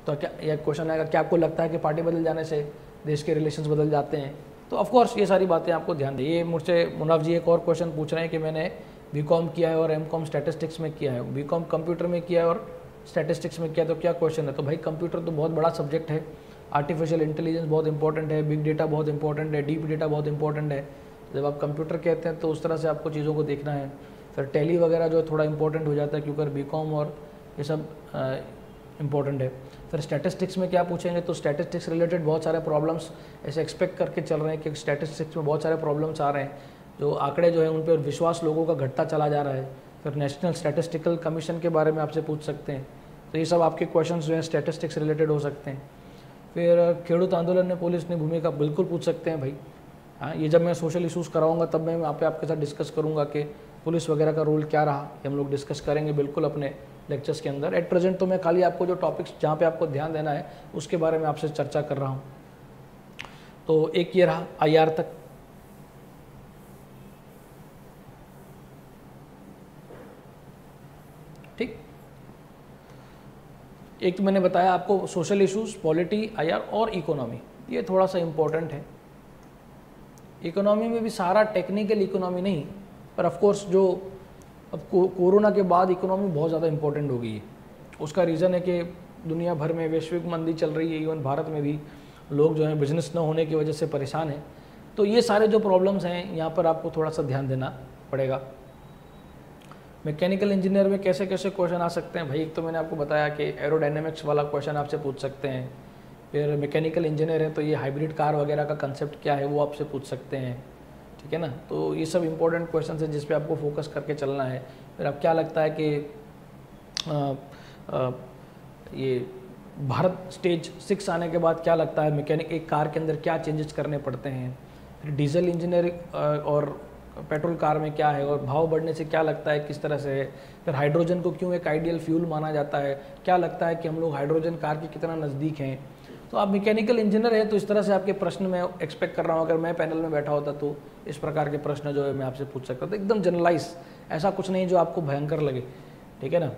तो क्या यह क्वेश्चन आएगा, क्या आपको लगता है कि पार्टी बदल जाने से देश के रिलेशंस बदल जाते हैं? तो ऑफकोर्स ये सारी बातें आपको ध्यान दें। ये मुझसे मुनाफ जी एक और क्वेश्चन पूछ रहे हैं कि मैंने BCom किया है और MCom स्टैटिस्टिक्स में किया है, BCom कंप्यूटर में किया है और स्टैटिस्टिक्स में किया है, तो क्या क्वेश्चन है? तो भाई कंप्यूटर तो बहुत बड़ा सब्जेक्ट है, आर्टिफिशियल इंटेलिजेंस बहुत इंपॉर्टेंट है, बिग डेटा बहुत इंपॉर्टेंट है, डीप डेटा बहुत इंपॉर्टेंट है। जब आप कंप्यूटर कहते हैं तो उस तरह से आपको चीज़ों को देखना है। फिर टैली वगैरह जो है थोड़ा इंपॉर्टेंट हो जाता है क्योंकि BCom और ये सब इंपॉर्टेंट है। फिर स्टैटिस्टिक्स में क्या पूछेंगे, तो स्टैटिस्टिक्स रिलेटेड बहुत सारे प्रॉब्लम्स ऐसे एक्सपेक्ट करके चल रहे हैं कि स्टैटिस्टिक्स में बहुत सारे प्रॉब्लम्स आ रहे हैं, जो आंकड़े जो है उन पर विश्वास लोगों का घटता चला जा रहा है। फिर नेशनल स्टैटिस्टिकल कमीशन के बारे में आपसे पूछ सकते हैं, तो ये सब आपके क्वेश्चन जो हैं स्टैटिस्टिक्स रिलेटेड हो सकते हैं। फिर खेडूत आंदोलन में पुलिस ने भूमिका बिल्कुल पूछ सकते हैं भाई। हाँ, ये जब मैं सोशल इशूज़ कराऊंगा तब मैं वहाँ पे आपके साथ डिस्कस करूँगा कि पुलिस वगैरह का रोल क्या रहा, ये हम लोग डिस्कस करेंगे बिल्कुल अपने लेक्चर्स के अंदर। एट प्रेजेंट तो मैं खाली आपको जो टॉपिक्स जहाँ पे आपको ध्यान देना है उसके बारे में आपसे चर्चा कर रहा हूँ। तो एक ये रहा IR तक। ठीक, एक तो मैंने बताया आपको सोशल इश्यूज, पॉलिटी, IR और इकोनॉमी, ये थोड़ा सा इम्पोर्टेंट है। इकोनॉमी में भी सारा टेक्निकल इकोनॉमी नहीं, पर ऑफ कोर्स जो अब कोरोना के बाद इकोनॉमी बहुत ज़्यादा इम्पोर्टेंट हो गई है। उसका रीज़न है कि दुनिया भर में वैश्विक मंदी चल रही है, इवन भारत में भी लोग जो हैं बिजनेस न होने की वजह से परेशान हैं। तो ये सारे जो प्रॉब्लम्स हैं यहाँ पर आपको थोड़ा सा ध्यान देना पड़ेगा। मैकेनिकल इंजीनियर में कैसे कैसे क्वेश्चन आ सकते हैं भाई, एक तो मैंने आपको बताया कि एरोडायनेमिक्स वाला क्वेश्चन आपसे पूछ सकते हैं। फिर मैकेनिकल इंजीनियर है तो ये हाइब्रिड कार वगैरह का कंसेप्ट क्या है वो आपसे पूछ सकते हैं, ठीक है ना। तो ये सब इंपॉर्टेंट क्वेश्चन है जिस पे आपको फोकस करके चलना है। फिर अब क्या लगता है कि ये भारत स्टेज 6 आने के बाद क्या लगता है मैकेनिक एक कार के अंदर क्या चेंजेस करने पड़ते हैं। फिर डीजल इंजीनियरिंग और पेट्रोल कार में क्या है और भाव बढ़ने से क्या लगता है किस तरह से है। फिर हाइड्रोजन को क्यों एक आइडियल फ्यूल माना जाता है, क्या लगता है कि हम लोग हाइड्रोजन कार के कितना नज़दीक हैं। तो आप मैकेनिकल इंजीनियर है तो इस तरह से आपके प्रश्न मैं एक्सपेक्ट कर रहा हूँ। अगर मैं पैनल में बैठा होता तो इस प्रकार के प्रश्न जो है मैं आपसे पूछ सकता था, एकदम जनरलाइज, ऐसा कुछ नहीं जो आपको भयंकर लगे, ठीक है ना।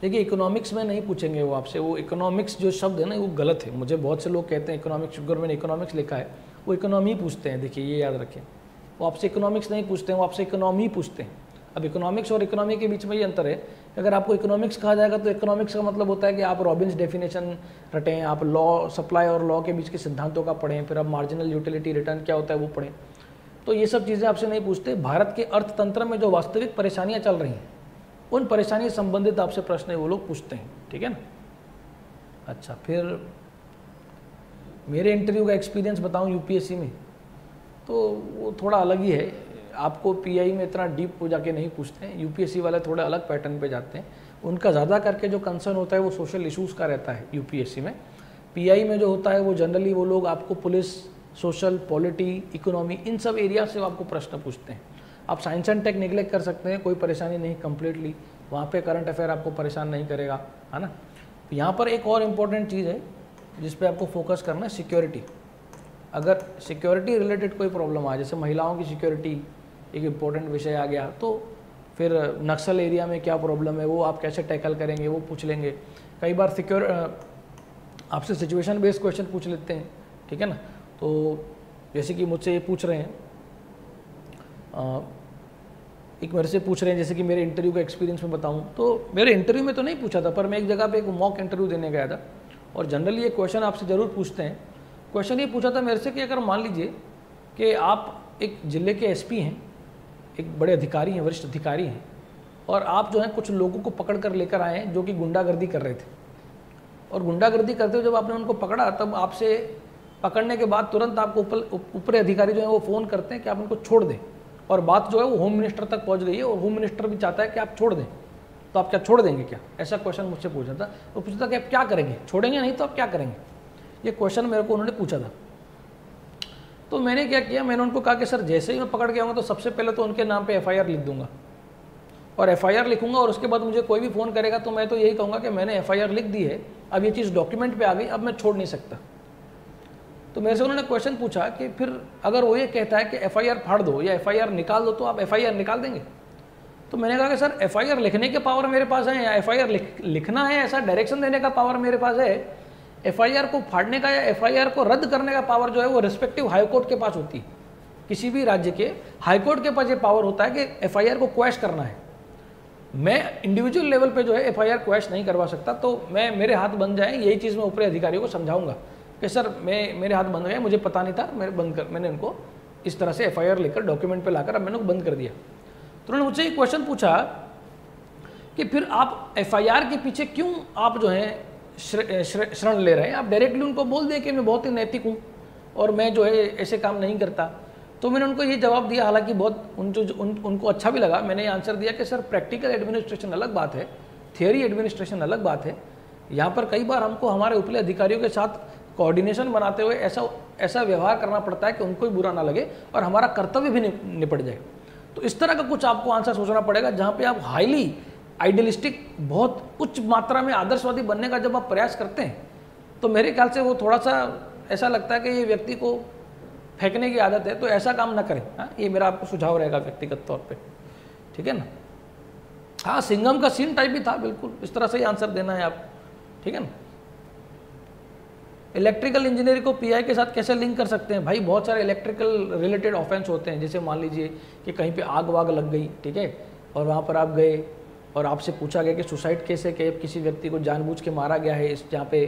देखिए इकोनॉमिक्स में नहीं पूछेंगे वो आपसे, वो इकोनॉमिक्स जो शब्द है ना वो गलत है। मुझे बहुत से लोग कहते हैं इकोनॉमिक्स, अगर मैंने इकोनॉमिक्स लिखा है वो इकोनॉमी पूछते हैं। देखिए ये याद रखें, वो आपसे इकोनॉमिक्स नहीं पूछते हैं, वो आपसे इकोनॉमी पूछते हैं। अब इकोनॉमिक्स और इकोनॉमी के बीच में ये अंतर है, अगर आपको इकोनॉमिक्स कहा जाएगा तो इकोनॉमिक्स का मतलब होता है कि आप रॉबिन्स डेफिनेशन रटें, आप लॉ, सप्लाई और लॉ के बीच के सिद्धांतों का पढ़ें, फिर आप मार्जिनल यूटिलिटी रिटर्न क्या होता है वो पढ़ें। तो ये सब चीज़ें आपसे नहीं पूछते। भारत के अर्थतंत्र में जो वास्तविक परेशानियाँ चल रही हैं उन परेशानी से संबंधित आपसे प्रश्न वो लोग पूछते हैं, ठीक है ना। अच्छा, फिर मेरे इंटरव्यू का एक्सपीरियंस बताऊं यूपीएससी में, तो वो थोड़ा अलग ही है। आपको पीआई में इतना डीप हो जाके नहीं पूछते हैं, यूपीएससी वाले थोड़े अलग पैटर्न पे जाते हैं। उनका ज़्यादा करके जो कंसर्न होता है वो सोशल इश्यूज़ का रहता है यूपीएससी में। पीआई में जो होता है वो जनरली वो लोग आपको पुलिस, सोशल, पॉलिटी, इकोनॉमी, इन सब एरिया से आपको प्रश्न पूछते हैं। आप साइंस एंड टेक निगलेक्ट कर सकते हैं, कोई परेशानी नहीं, कम्प्लीटली वहाँ पे करंट अफेयर आपको परेशान नहीं करेगा, है ना। यहाँ पर एक और इम्पॉर्टेंट चीज़ है जिस पे आपको फोकस करना है, सिक्योरिटी। अगर सिक्योरिटी रिलेटेड कोई प्रॉब्लम आए, जैसे महिलाओं की सिक्योरिटी एक इम्पॉर्टेंट विषय आ गया, तो फिर नक्सल एरिया में क्या प्रॉब्लम है वो आप कैसे टैकल करेंगे वो पूछ लेंगे। कई बार आपसे सिचुएशन बेस्ड क्वेश्चन पूछ लेते हैं, ठीक है ना। तो जैसे कि मुझसे ये पूछ रहे हैं, एक मेरे से पूछ रहे हैं जैसे कि मेरे इंटरव्यू का एक्सपीरियंस में बताऊं, तो मेरे इंटरव्यू में तो नहीं पूछा था, पर मैं एक जगह पे एक मॉक इंटरव्यू देने गया था और जनरली ये क्वेश्चन आपसे ज़रूर पूछते हैं। क्वेश्चन ये पूछा था मेरे से कि अगर मान लीजिए कि आप एक ज़िले के एसपी हैं, एक बड़े अधिकारी हैं, वरिष्ठ अधिकारी हैं, और आप जो है कुछ लोगों को पकड़ कर लेकर आए हैं जो कि गुंडागर्दी कर रहे थे, और गुंडागर्दी करते हुए जब आपने उनको पकड़ा तब आपसे पकड़ने के बाद तुरंत आपको ऊपरी अधिकारी जो है वो फ़ोन करते हैं कि आप उनको छोड़ दें, और बात जो है वो होम मिनिस्टर तक पहुंच गई है और होम मिनिस्टर भी चाहता है कि आप छोड़ दें, तो आप क्या छोड़ देंगे क्या? ऐसा क्वेश्चन मुझसे पूछा था। वो पूछा था कि आप क्या करेंगे, छोड़ेंगे नहीं तो आप क्या करेंगे? ये क्वेश्चन मेरे को उन्होंने पूछा था। तो मैंने क्या किया, मैंने उनको कहा कि सर जैसे ही मैं पकड़ के आऊँगा तो सबसे पहले तो उनके नाम पे FIR लिख दूंगा, और FIR लिखूंगा, और उसके बाद मुझे कोई भी फ़ोन करेगा तो मैं तो यही कहूँगा कि मैंने FIR लिख दी है, अब ये चीज़ डॉक्यूमेंट पे आ गई, अब मैं छोड़ नहीं सकता। तो मेरे से उन्होंने क्वेश्चन पूछा कि फिर अगर वो ये कहता है कि FIR फाड़ दो या FIR निकाल दो तो आप FIR निकाल देंगे? तो मैंने कहा कि सर FIR लिखने के पावर मेरे पास है या FIR लिखना है ऐसा डायरेक्शन देने का पावर मेरे पास है? FIR को फाड़ने का या FIR को रद्द करने का पावर जो है वो रिस्पेक्टिव हाईकोर्ट के पास होती है। किसी भी राज्य के हाईकोर्ट के पास ये पावर होता है कि FIR को क्वैश करना है। मैं इंडिविजुअल लेवल पे जो है FIR क्वैश नहीं करवा सकता, तो मेरे हाथ बन जाए, यही चीज़ मैं ऊपरी अधिकारियों को समझाऊंगा कि सर मेरे हाथ बंद गए, मुझे पता नहीं था, मैंने उनको इस तरह से FIR लेकर डॉक्यूमेंट पे लाकर अब मैंने बंद कर दिया। तो उन्होंने मुझसे ये क्वेश्चन पूछा कि फिर आप FIR के पीछे क्यों आप जो है शरण ले रहे हैं? आप डायरेक्टली उनको बोल दें कि मैं बहुत ही नैतिक हूँ और मैं जो है ऐसे काम नहीं करता। तो मैंने उनको ये जवाब दिया, हालांकि बहुत उनको अच्छा भी लगा। मैंने ये आंसर दिया कि सर प्रैक्टिकल एडमिनिस्ट्रेशन अलग बात है, थियरी एडमिनिस्ट्रेशन अलग बात है। यहाँ पर कई बार हमको हमारे ऊपरी अधिकारियों के साथ कोऑर्डिनेशन बनाते हुए ऐसा व्यवहार करना पड़ता है कि उनको भी बुरा ना लगे और हमारा कर्तव्य भी निपट जाए। तो इस तरह का कुछ आपको आंसर सोचना पड़ेगा, जहाँ पे आप हाईली आइडियलिस्टिक, बहुत उच्च मात्रा में आदर्शवादी बनने का जब आप प्रयास करते हैं, तो मेरे ख्याल से वो थोड़ा सा ऐसा लगता है कि ये व्यक्ति को फेंकने की आदत है, तो ऐसा काम ना करें। हाँ, ये मेरा आपको सुझाव रहेगा व्यक्तिगत तौर पे, ठीक है ना। हाँ, सिंघम का सीन टाइप भी था, बिल्कुल इस तरह से ही आंसर देना है आप, ठीक है ना। इलेक्ट्रिकल इंजीनियरिंग को PI के साथ कैसे लिंक कर सकते हैं? भाई बहुत सारे इलेक्ट्रिकल रिलेटेड ऑफेंस होते हैं, जैसे मान लीजिए कि कहीं पे आग वाग लग गई, ठीक है, और वहाँ पर आप गए और आपसे पूछा गया कि सुसाइड केस है कि किसी व्यक्ति को जानबूझ के मारा गया है, इस जहाँ पे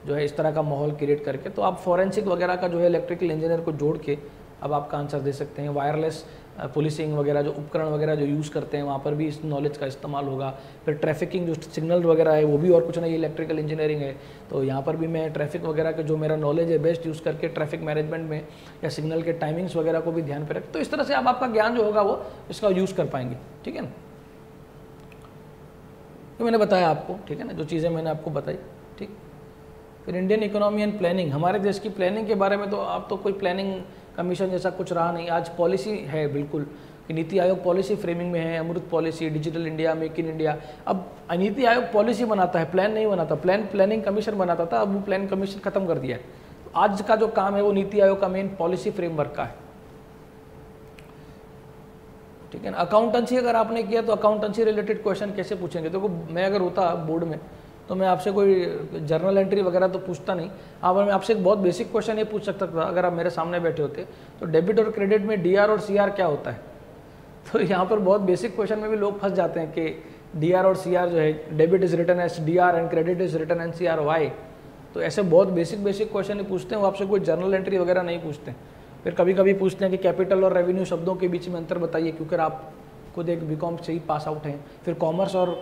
जो है इस तरह का माहौल क्रिएट करके, तो आप फॉरेंसिक वगैरह का जो है इलेक्ट्रिकल इंजीनियर को जोड़ के अब आपका आंसर दे सकते हैं। वायरलेस पुलिसिंग वगैरह जो उपकरण वगैरह जो यूज़ करते हैं, वहाँ पर भी इस नॉलेज का इस्तेमाल होगा। फिर ट्रैफिकिंग जो सिग्नल वगैरह है वो भी और कुछ नहीं, इलेक्ट्रिकल इंजीनियरिंग है, तो यहाँ पर भी मैं ट्रैफिक वगैरह के जो मेरा नॉलेज है बेस्ट यूज़ करके ट्रैफिक मैनेजमेंट में या सिग्नल के टाइमिंग्स वगैरह को भी ध्यान पे रखें। तो इस तरह से आप आपका ज्ञान जो होगा वो इसका यूज़ कर पाएंगे, ठीक है ना। तो मैंने बताया आपको, ठीक है ना, जो चीज़ें मैंने आपको बताई, ठीक। फिर इंडियन इकोनॉमी एंड प्लानिंग, हमारे देश की प्लानिंग के बारे में तो अब तो कोई प्लानिंग कमीशन जैसा कुछ रहा नहीं। आज पॉलिसी है बिल्कुल कि नीति आयोग पॉलिसी फ्रेमिंग में है, Amrit policy, digital India, make in India. अब नीति आयोग पॉलिसी बनाता है, प्लान नहीं बनाता। प्लानिंग कमीशन बनाता था, अब वो प्लान कमीशन खत्म कर दिया है। तो आज का जो काम है वो नीति आयोग का मेन पॉलिसी फ्रेमवर्क का है, ठीक है ना। अकाउंटेंसी अगर आपने किया तो अकाउंटेंसी रिलेटेड क्वेश्चन कैसे पूछेंगे? देखो मैं अगर होता बोर्ड में तो मैं आपसे कोई जर्नल एंट्री वगैरह तो पूछता नहीं। अब मैं आपसे एक बहुत बेसिक क्वेश्चन ये पूछ सकता था अगर आप मेरे सामने बैठे होते, तो डेबिट और क्रेडिट में DR और CR क्या होता है? तो यहाँ पर बहुत बेसिक क्वेश्चन में भी लोग फंस जाते हैं कि DR और CR जो है, debit is written as DR and credit is written as CR, why? तो ऐसे बहुत बेसिक क्वेश्चन ही पूछते हैं, वो आपसे कोई जर्नल एंट्री वगैरह नहीं पूछते। फिर कभी कभी पूछते हैं कि कैपिटल और रेवेन्यू शब्दों के बीच में अंतर बताइए, क्योंकि आप खुद एक BCom से ही पास आउट हैं। फिर कॉमर्स और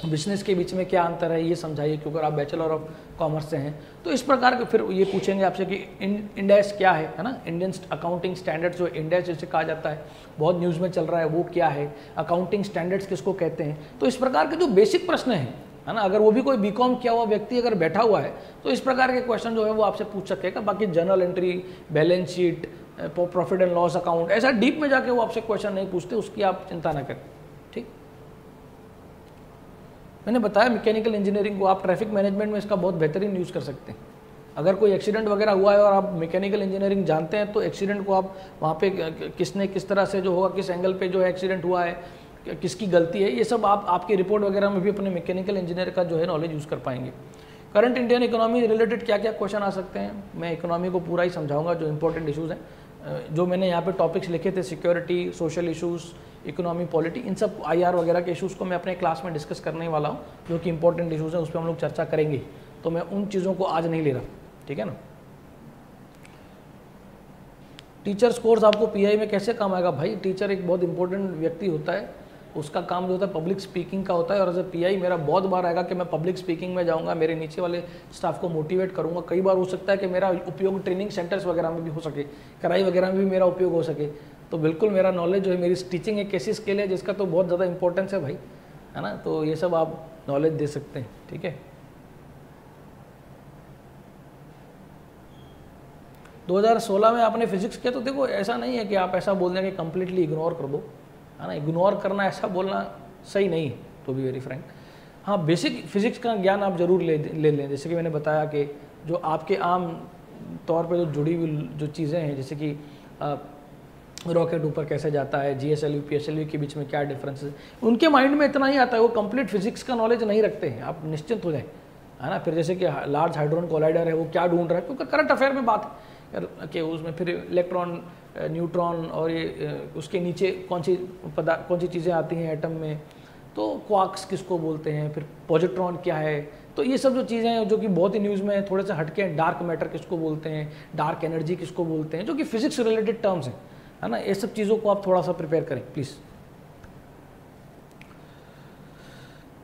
बिजनेस के बीच में क्या अंतर है ये समझाइए, क्योंकि आप बैचलर ऑफ कॉमर्स से हैं। तो इस प्रकार के फिर ये पूछेंगे आपसे कि इंडेस क्या है ना, इंडियन अकाउंटिंग स्टैंडर्ड्स जो इंडेस जिसे कहा जाता है, बहुत न्यूज़ में चल रहा है, वो क्या है, अकाउंटिंग स्टैंडर्ड्स किसको कहते हैं। तो इस प्रकार के जो बेसिक प्रश्न हैं, है ना, अगर वो भी कोई BCom किया हुआ व्यक्ति अगर बैठा हुआ है तो इस प्रकार के क्वेश्चन जो है वो आपसे पूछ सकेगा। बाकी journal entry, balance sheet, profit and loss account, ऐसा डीप में जाके वो आपसे क्वेश्चन नहीं पूछते, उसकी आप चिंता ना करें, ठीक। मैंने बताया मैकेनिकल इंजीनियरिंग को आप ट्रैफिक मैनेजमेंट में इसका बहुत बेहतरीन यूज़ कर सकते हैं। अगर कोई एक्सीडेंट वगैरह हुआ है और आप मैकेनिकल इंजीनियरिंग जानते हैं, तो एक्सीडेंट को आप वहाँ पे किसने किस तरह से जो होगा, किस एंगल पे जो है एक्सीडेंट हुआ है, किसकी गलती है, ये सब आप आपकी रिपोर्ट वगैरह में भी अपने मैकेनिकल इंजीनियर का जो है नॉलेज यूज़ कर पाएंगे। करंट इंडियन इकोनॉमी रिलेटेड क्या क्या क्वेश्चन आ सकते हैं, मैं इकोनॉमी को पूरा ही समझाऊंगा, जो इंपॉर्टेंट इशूज़ हैं, जो मैंने यहाँ पे टॉपिक्स लिखे थे, security, social issues, economy, polity, इन सब IR वगैरह के इशूज़ को मैं अपने क्लास में डिस्कस करने वाला हूँ, जो कि इंपॉर्टेंट इशूज़ हैं, उस पर हम लोग चर्चा करेंगे। तो मैं उन चीज़ों को आज नहीं ले रहा, ठीक है ना। टीचर्स कोर्स आपको पीआई में कैसे काम आएगा भाई? टीचर एक बहुत इंपॉर्टेंट व्यक्ति होता है, उसका काम जो होता है पब्लिक स्पीकिंग का होता है, और एज ए पीआई मेरा बहुत बार आएगा कि मैं पब्लिक स्पीकिंग में जाऊंगा, मेरे नीचे वाले स्टाफ को मोटिवेट करूंगा। कई बार हो सकता है कि मेरा उपयोग ट्रेनिंग सेंटर्स वगैरह में भी हो सके, कराई वगैरह में भी मेरा उपयोग हो सके। तो बिल्कुल मेरा नॉलेज जो है, मेरी टीचिंग एक ऐसी स्किल है जिसका तो बहुत ज़्यादा इंपॉर्टेंस है भाई, है ना। तो ये सब आप नॉलेज दे सकते हैं, ठीक है। 2016 में आपने फिजिक्स किया, तो देखो ऐसा नहीं है कि आप ऐसा बोल दें कि कम्प्लीटली इग्नोर कर दो, है ना। इग्नोर करना, ऐसा बोलना सही नहीं है, टू बी वेरी फ्रैंक। हाँ, बेसिक फिजिक्स का ज्ञान आप जरूर ले लें। जैसे कि मैंने बताया कि जो आपके आम तौर पे जो जुड़ी हुई जो चीज़ें हैं, जैसे कि रॉकेट ऊपर कैसे जाता है, जीएसएलवी पीएसएलवी के बीच में क्या डिफरेंस है, उनके माइंड में इतना ही आता है, वो कंप्लीट फिजिक्स का नॉलेज नहीं रखते हैं। आप निश्चिंत हो जाएं, है ना। फिर जैसे कि लार्ज हाइड्रोजन कोलाइडर है, वो क्या ढूंढ रहा है, क्योंकि करंट अफेयर में बात है कि उसमें फिर इलेक्ट्रॉन, न्यूट्रॉन और ये उसके नीचे कौन सी चीज़ें आती हैं एटम में, तो क्वार्क्स किसको बोलते हैं, फिर पॉजिट्रॉन क्या है। तो ये सब जो चीज़ें हैं जो कि बहुत ही न्यूज़ में थोड़े से हटके हैं, डार्क मैटर किसको बोलते हैं, डार्क एनर्जी किसको बोलते हैं, जो कि फिजिक्स रिलेटेड टर्म्स हैं, है ना। ये सब चीज़ों को आप थोड़ा सा प्रिपेयर करें प्लीज़।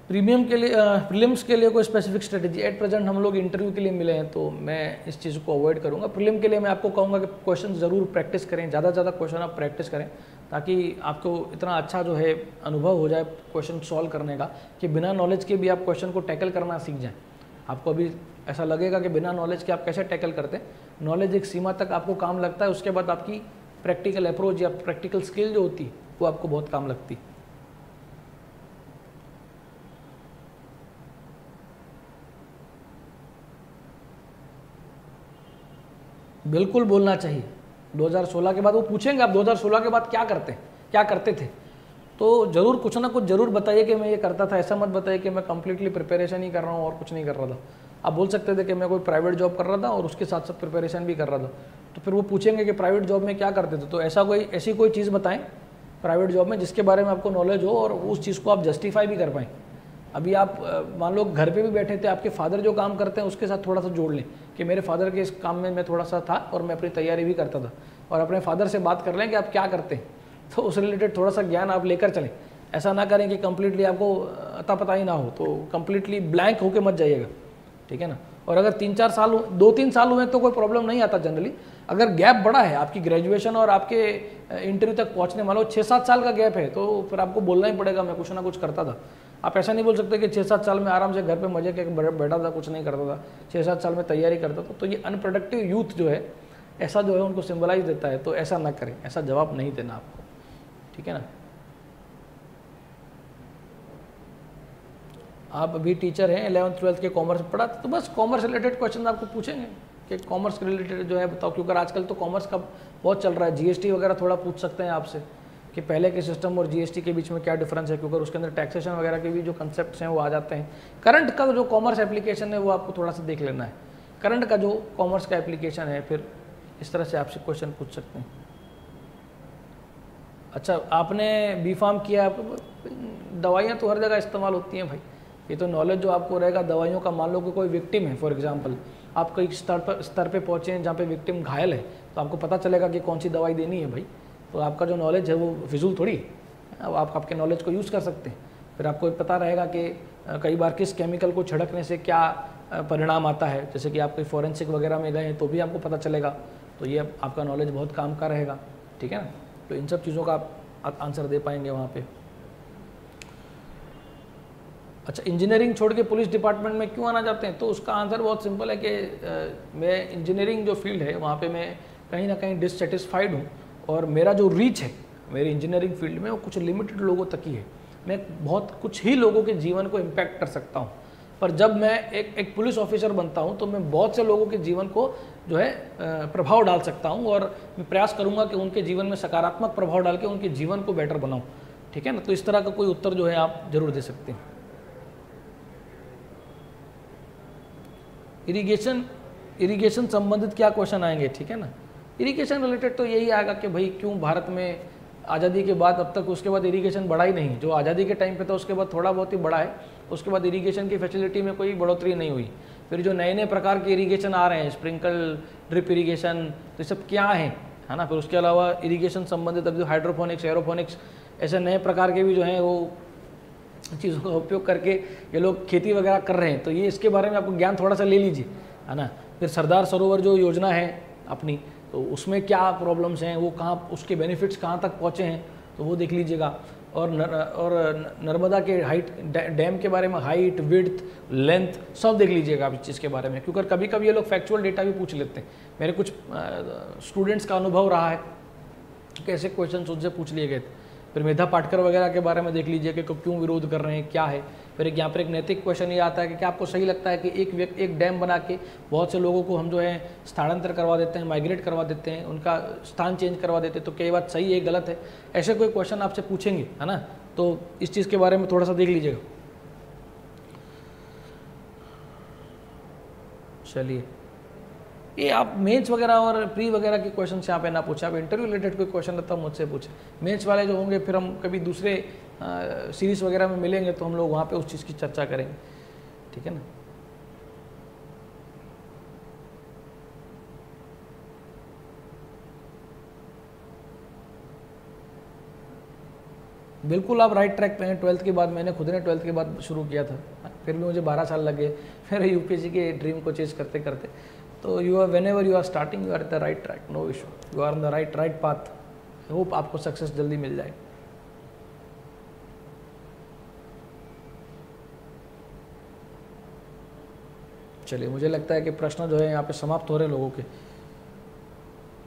प्रीलिम्स के लिए कोई स्पेसिफिक स्ट्रेटेजी एट प्रेजेंट हम लोग इंटरव्यू के लिए मिले हैं, तो मैं इस चीज़ को अवॉइड करूंगा। प्रीलिम के लिए मैं आपको कहूँगा कि क्वेश्चन ज़रूर प्रैक्टिस करें, ज़्यादा से ज़्यादा क्वेश्चन आप प्रैक्टिस करें, ताकि आपको इतना अच्छा जो है अनुभव हो जाए क्वेश्चन सॉल्व करने का कि बिना नॉलेज के भी आप क्वेश्चन को टैकल करना सीख जाएँ। आपको अभी ऐसा लगेगा कि बिना नॉलेज के आप कैसे टैकल करते हैं, नॉलेज एक सीमा तक आपको काम लगता है, उसके बाद आपकी प्रैक्टिकल अप्रोच या प्रैक्टिकल स्किल जो होती है वो आपको बहुत काम लगती है। बिल्कुल बोलना चाहिए। 2016 के बाद वो पूछेंगे आप 2016 के बाद क्या करते थे, तो ज़रूर कुछ ना कुछ ज़रूर बताइए कि मैं ये करता था। ऐसा मत बताइए कि मैं कंप्लीटली प्रिपरेशन ही कर रहा हूँ और कुछ नहीं कर रहा था। आप बोल सकते थे कि मैं कोई प्राइवेट जॉब कर रहा था और उसके साथ साथ प्रिपरेशन भी कर रहा था, तो फिर वो पूछेंगे कि प्राइवेट जॉब में क्या करते थे, तो ऐसी कोई चीज़ बताएं प्राइवेट जॉब में जिसके बारे में आपको नॉलेज हो और उस चीज़ को आप जस्टिफाई भी कर पाएँ। अभी आप मान लो घर पे भी बैठे थे, आपके फादर जो काम करते हैं उसके साथ थोड़ा सा जोड़ लें कि मेरे फादर के इस काम में मैं थोड़ा सा था और मैं अपनी तैयारी भी करता था, और अपने फादर से बात कर लें कि आप क्या करते हैं, तो उस रिलेटेड थोड़ा सा ज्ञान आप लेकर चलें। ऐसा ना करें कि कम्प्लीटली आपको अता पता ही ना हो, तो कम्प्लीटली ब्लैंक होके मत जाइएगा, ठीक है ना। और अगर 3-4 साल 2-3 साल हुए तो कोई प्रॉब्लम नहीं आता जनरली। अगर गैप बड़ा है आपकी ग्रेजुएशन और आपके इंटरव्यू तक पहुंचने, मान लो 6-7 साल का गैप है, तो फिर आपको बोलना ही पड़ेगा मैं कुछ ना कुछ करता था। आप ऐसा नहीं बोल सकते कि 6-7 साल में आराम से घर पे मजे के बैठा था, कुछ नहीं करता था, 6-7 साल में तैयारी करता था। तो ये अनप्रोडक्टिव यूथ जो है, ऐसा जो है उनको सिंबलाइज देता है, तो ऐसा ना करें, ऐसा जवाब नहीं देना आपको, ठीक है ना। आप अभी टीचर हैं, 11th-12th के कॉमर्स पढ़ा, तो बस कॉमर्स रिलेटेड क्वेश्चन आपको पूछेंगे कि कॉमर्स रिलेटेड जो है बताओ, क्योंकि आजकल तो कॉमर्स का बहुत चल रहा है। जीएसटी वगैरह थोड़ा पूछ सकते हैं आपसे कि पहले के सिस्टम और जीएसटी के बीच में क्या डिफरेंस है, क्योंकि उसके अंदर टैक्सेशन वगैरह के भी जो कंसेप्ट हैं वो आ जाते हैं। करंट का जो कॉमर्स एप्लीकेशन है वो आपको थोड़ा सा देख लेना है, करंट का जो कॉमर्स का एप्लीकेशन है, फिर इस तरह से आपसे क्वेश्चन पूछ सकते हैं। अच्छा, आपने बी.फार्म किया, दवाइयाँ तो हर जगह इस्तेमाल होती हैं भाई, ये तो नॉलेज जो आपको रहेगा दवाइयों का। मान लो कि कोई विक्टिम है, फॉर एग्जांपल आप कई स्तर पे पहुँचे हैं जहाँ पे विक्टिम घायल है, तो आपको पता चलेगा कि कौन सी दवाई देनी है भाई। तो आपका जो नॉलेज है वो फिजूल थोड़ी, अब आप आपके नॉलेज को यूज़ कर सकते हैं। फिर आपको पता रहेगा कि कई बार किस केमिकल को छिड़कने से क्या परिणाम आता है, जैसे कि आप कोई फॉरेंसिक वगैरह में गए हैं तो भी आपको पता चलेगा, तो ये आपका नॉलेज बहुत काम का रहेगा, ठीक है ना। तो इन सब चीज़ों का आप आंसर दे पाएंगे वहाँ पे। अच्छा, इंजीनियरिंग छोड़ के पुलिस डिपार्टमेंट में क्यों आना चाहते हैं, तो उसका आंसर बहुत सिंपल है कि मैं इंजीनियरिंग जो फील्ड है वहाँ पे मैं कहीं ना कहीं डिससेटिस्फाइड हूँ, और मेरा जो रीच है मेरी इंजीनियरिंग फील्ड में वो कुछ लिमिटेड लोगों तक ही है। मैं बहुत कुछ ही लोगों के जीवन को इम्पैक्ट कर सकता हूँ, पर जब मैं एक पुलिस ऑफिसर बनता हूँ तो मैं बहुत से लोगों के जीवन को जो है प्रभाव डाल सकता हूँ, और मैं प्रयास करूँगा कि उनके जीवन में सकारात्मक प्रभाव डाल के उनके जीवन को बेटर बनाऊँ, ठीक है ना। तो इस तरह का कोई उत्तर जो है आप जरूर दे सकते हैं। इरिगेशन संबंधित क्या क्वेश्चन आएंगे, ठीक है ना। इरिगेशन रिलेटेड तो यही आएगा कि भाई क्यों भारत में आज़ादी के बाद अब तक उसके बाद इरिगेशन बढ़ा ही नहीं। जो आज़ादी के टाइम पे था उसके बाद थोड़ा बहुत ही बढ़ा है, उसके बाद इरिगेशन की फैसिलिटी में कोई बढ़ोतरी नहीं हुई। फिर जो नए नए प्रकार के इरिगेशन आ रहे हैं, स्प्रिंकल, ड्रिप इरिगेशन, तो ये सब क्या है ना। फिर उसके अलावा इरिगेशन संबंधित अभी हाइड्रोपोनिक्स, एरोपोनिक्स, ऐसे नए प्रकार के भी जो हैं वो चीज़ों का उपयोग करके ये लोग खेती वगैरह कर रहे हैं। तो ये इसके बारे में आपको ज्ञान थोड़ा सा ले लीजिए, है ना। फिर सरदार सरोवर जो योजना है अपनी, तो उसमें क्या प्रॉब्लम्स हैं, वो कहाँ, उसके बेनिफिट्स कहाँ तक पहुँचे हैं, तो वो देख लीजिएगा। और नर्मदा के हाइट, डैम के बारे में हाइट, विड्थ, लेंथ सब देख लीजिएगा आप इस चीज़ के बारे में, क्योंकि कभी कभी ये लोग फैक्चुअल डेटा भी पूछ लेते हैं। मेरे कुछ स्टूडेंट्स का अनुभव रहा है कि ऐसे क्वेश्चन उनसे पूछ लिए गए थे। फिर मेधा पाटकर वगैरह के बारे में देख लीजिए कि क्यों विरोध कर रहे हैं, क्या है। फिर एक यहाँ पर एक नैतिक क्वेश्चन ये आता है कि क्या आपको सही लगता है कि एक डैम बना के बहुत से लोगों को हम जो है स्थानांतर करवा देते हैं, माइग्रेट करवा देते हैं, उनका स्थान चेंज करवा देते हैं, तो क्या ये बात सही है, गलत है? ऐसे कोई क्वेश्चन आपसे पूछेंगे, है ना। तो इस चीज़ के बारे में थोड़ा सा देख लीजिएगा। चलिए, ये आप मेंस वगैरह और प्री वगैरह के क्वेश्चन यहाँ पे ना पूछे, आप इंटरव्यू रिलेटेड कोई क्वेश्चन रहता है मुझसे पूछे। मेंस वाले जो होंगे फिर हम कभी दूसरे सीरीज वगैरह में मिलेंगे तो हम लोग वहाँ पे उस चीज़ की चर्चा करेंगे, ठीक है ना। बिल्कुल आप राइट ट्रैक पे हैं। 12th के बाद मैंने खुद ने 12th के बाद शुरू किया था, फिर भी मुझे 12 साल लगे फिर यूपीएससी के ड्रीम को चेज करते करते। तो you are whenever you are starting, you are the right track, no issue, you are on the right path. Hope आपको सक्सेस जल्दी मिल जाए। चलिए, मुझे लगता है कि प्रश्न जो है यहाँ पे समाप्त हो रहे हैं लोगों के,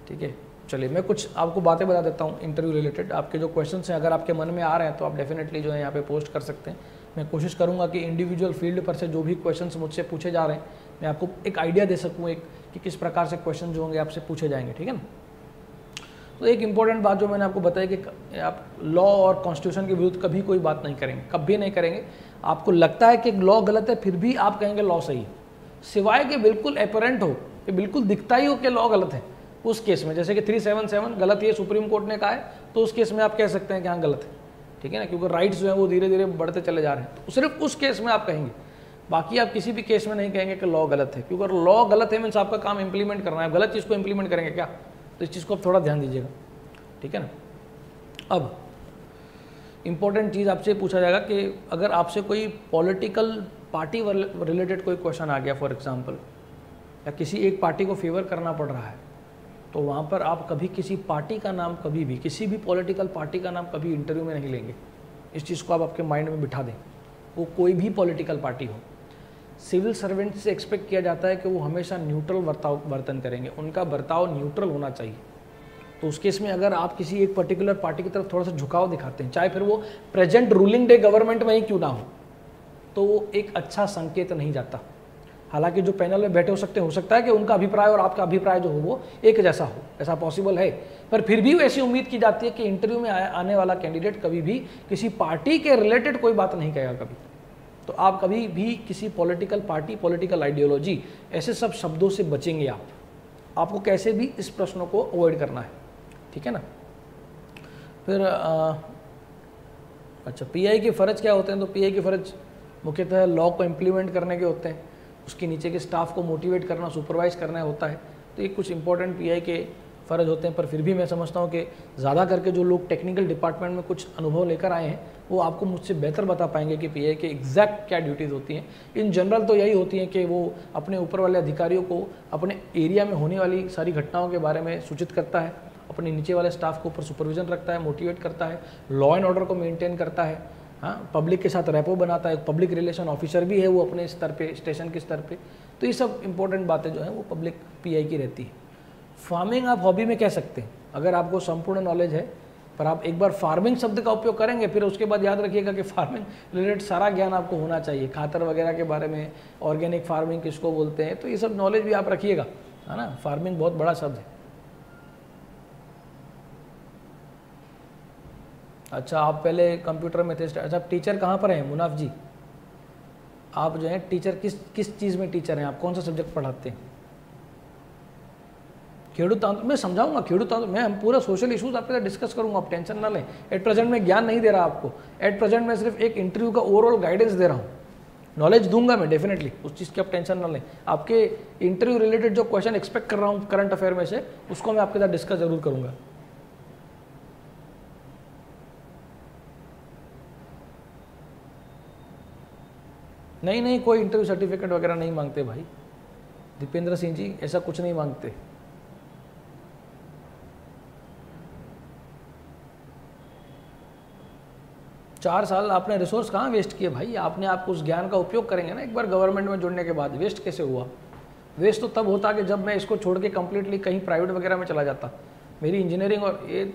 ठीक है। चलिए, मैं कुछ आपको बातें बता देता हूँ इंटरव्यू रिलेटेड। आपके जो क्वेश्चंस हैं अगर आपके मन में आ रहे हैं तो आप डेफिनेटली जो है यहाँ पे पोस्ट कर सकते हैं। मैं कोशिश करूँगा कि इंडिविजुअल फील्ड पर से जो भी क्वेश्चंस मुझसे पूछे जा रहे हैं मैं आपको एक आइडिया दे सकूँ एक कि किस प्रकार से क्वेश्चन जो होंगे आपसे पूछे जाएंगे, ठीक है ना। तो एक इंपॉर्टेंट बात जो मैंने आपको बताई कि आप लॉ और कॉन्स्टिट्यूशन के विरुद्ध कभी कोई बात नहीं करेंगे, कभी नहीं करेंगे। आपको लगता है कि लॉ गलत है फिर भी आप कहेंगे लॉ सही है, सिवाय कि बिल्कुल अपरेंट हो, कि बिल्कुल दिखता ही हो कि लॉ गलत है। उस केस में जैसे कि 377 गलत है, सुप्रीम कोर्ट ने कहा है, तो उस केस में आप कह सकते हैं कि हाँ गलत है, ठीक है ना, क्योंकि राइट्स जो है वो धीरे धीरे बढ़ते चले जा रहे हैं। तो सिर्फ उस केस में आप कहेंगे, बाकी आप किसी भी केस में नहीं कहेंगे कि लॉ गलत है, क्योंकि लॉ गलत है मीन्स आपका काम इंप्लीमेंट करना है, गलत चीज़ को इंप्लीमेंट करेंगे क्या, तो इस चीज़ को आप थोड़ा ध्यान दीजिएगा, ठीक है ना। अब इंपॉर्टेंट चीज़ आपसे पूछा जाएगा कि अगर आपसे कोई पॉलिटिकल पार्टी रिलेटेड कोई क्वेश्चन आ गया फॉर एग्जांपल, या किसी एक पार्टी को फेवर करना पड़ रहा है, तो वहाँ पर आप कभी किसी पार्टी का नाम, कभी भी किसी भी पॉलिटिकल पार्टी का नाम कभी इंटरव्यू में नहीं लेंगे। इस चीज़ को आप आपके माइंड में बिठा दें, वो कोई भी पॉलिटिकल पार्टी हो। सिविल सर्वेंट से एक्सपेक्ट किया जाता है कि वो हमेशा न्यूट्रल बर्तन करेंगे, उनका बर्ताव न्यूट्रल होना चाहिए। तो उस केस में अगर आप किसी एक पर्टिकुलर पार्टी की तरफ थोड़ा सा झुकाव दिखाते हैं, चाहे फिर वो प्रेजेंट रूलिंग डे गवर्नमेंट में ही क्यों ना हो, तो वो एक अच्छा संकेत नहीं जाता। हालांकि जो पैनल में बैठे हो सकता है कि उनका अभिप्राय और आपका अभिप्राय जो हो वो एक जैसा हो, ऐसा पॉसिबल है, पर फिर भी ऐसी उम्मीद की जाती है कि इंटरव्यू में आने वाला कैंडिडेट कभी भी किसी पार्टी के रिलेटेड कोई बात नहीं कहेगा कभी। तो आप कभी भी किसी पॉलिटिकल पार्टी, पॉलिटिकल आइडियोलॉजी, ऐसे सब शब्दों से बचेंगे। आपको कैसे भी इस प्रश्नों को अवॉइड करना है, ठीक है ना। फिर अच्छा, पीआई के फ़र्ज क्या होते हैं, तो पीआई के फ़र्ज मुख्यतः लॉ को इम्प्लीमेंट करने के होते हैं, उसके नीचे के स्टाफ को मोटिवेट करना, सुपरवाइज करना होता है। तो ये कुछ इंपॉर्टेंट पीआई के फ़र्ज होते हैं। पर फिर भी मैं समझता हूँ कि ज़्यादा करके जो लोग टेक्निकल डिपार्टमेंट में कुछ अनुभव लेकर आए हैं वो आपको मुझसे बेहतर बता पाएंगे कि पीआई के एग्जैक्ट क्या ड्यूटीज़ होती हैं। इन जनरल तो यही होती हैं कि वो अपने ऊपर वाले अधिकारियों को अपने एरिया में होने वाली सारी घटनाओं के बारे में सूचित करता है, अपने नीचे वाले स्टाफ के ऊपर सुपरविजन रखता है, मोटिवेट करता है, लॉ एंड ऑर्डर को मेंटेन करता है, हाँ, पब्लिक के साथ रेपो बनाता है, पब्लिक रिलेशन ऑफिसर भी है वो अपने स्तर पे, स्टेशन के स्तर पे। तो ये सब इंपॉर्टेंट बातें जो हैं वो पब्लिक पीआई की रहती है। फार्मिंग आप हॉबी में कह सकते हैं अगर आपको संपूर्ण नॉलेज है, पर आप एक बार फार्मिंग शब्द का उपयोग करेंगे फिर उसके बाद याद रखिएगा कि फार्मिंग रिलेटेड सारा ज्ञान आपको होना चाहिए, खातर वगैरह के बारे में, ऑर्गेनिक फार्मिंग किसको बोलते हैं, तो ये सब नॉलेज भी आप रखिएगा, है ना। फार्मिंग बहुत बड़ा शब्द है। अच्छा, आप पहले कंप्यूटर में थे। अच्छा, आप टीचर कहाँ पर हैं मुनाफ जी? आप जो हैं टीचर किस चीज़ में टीचर हैं? आप कौन सा सब्जेक्ट पढ़ाते हैं? खेडूत मैं समझाऊंगा, खेडूत मैं हम पूरा सोशल इशूज़ आपके साथ डिस्कस करूंगा, आप टेंशन ना लें। एट प्रेजेंट मैं ज्ञान नहीं दे रहा आपको, एट प्रेजेंट मैं सिर्फ एक इंटरव्यू का ओवरऑल गाइडेंस दे रहा हूँ, नॉलेज दूंगा मैं डेफिनेटली, उस चीज़ की आप टेंशन ना लें। आपके इंटरव्यू रिलेटेड जो क्वेश्चन एक्सपेक्ट कर रहा हूँ करंट अफेयर में से, उसको मैं आपके साथ डिस्कस जरूर करूंगा। नहीं नहीं, कोई इंटरव्यू सर्टिफिकेट वगैरह नहीं मांगते भाई दीपेंद्र सिंह जी, ऐसा कुछ नहीं मांगते। चार साल आपने रिसोर्स कहाँ वेस्ट किए भाई? आपने आपको उस ज्ञान का उपयोग करेंगे ना एक बार गवर्नमेंट में जुड़ने के बाद। वेस्ट कैसे हुआ? वेस्ट तो तब होता कि जब मैं इसको छोड़ के कम्प्लीटली कहीं प्राइवेट वगैरह में चला जाता। मेरी इंजीनियरिंग और ये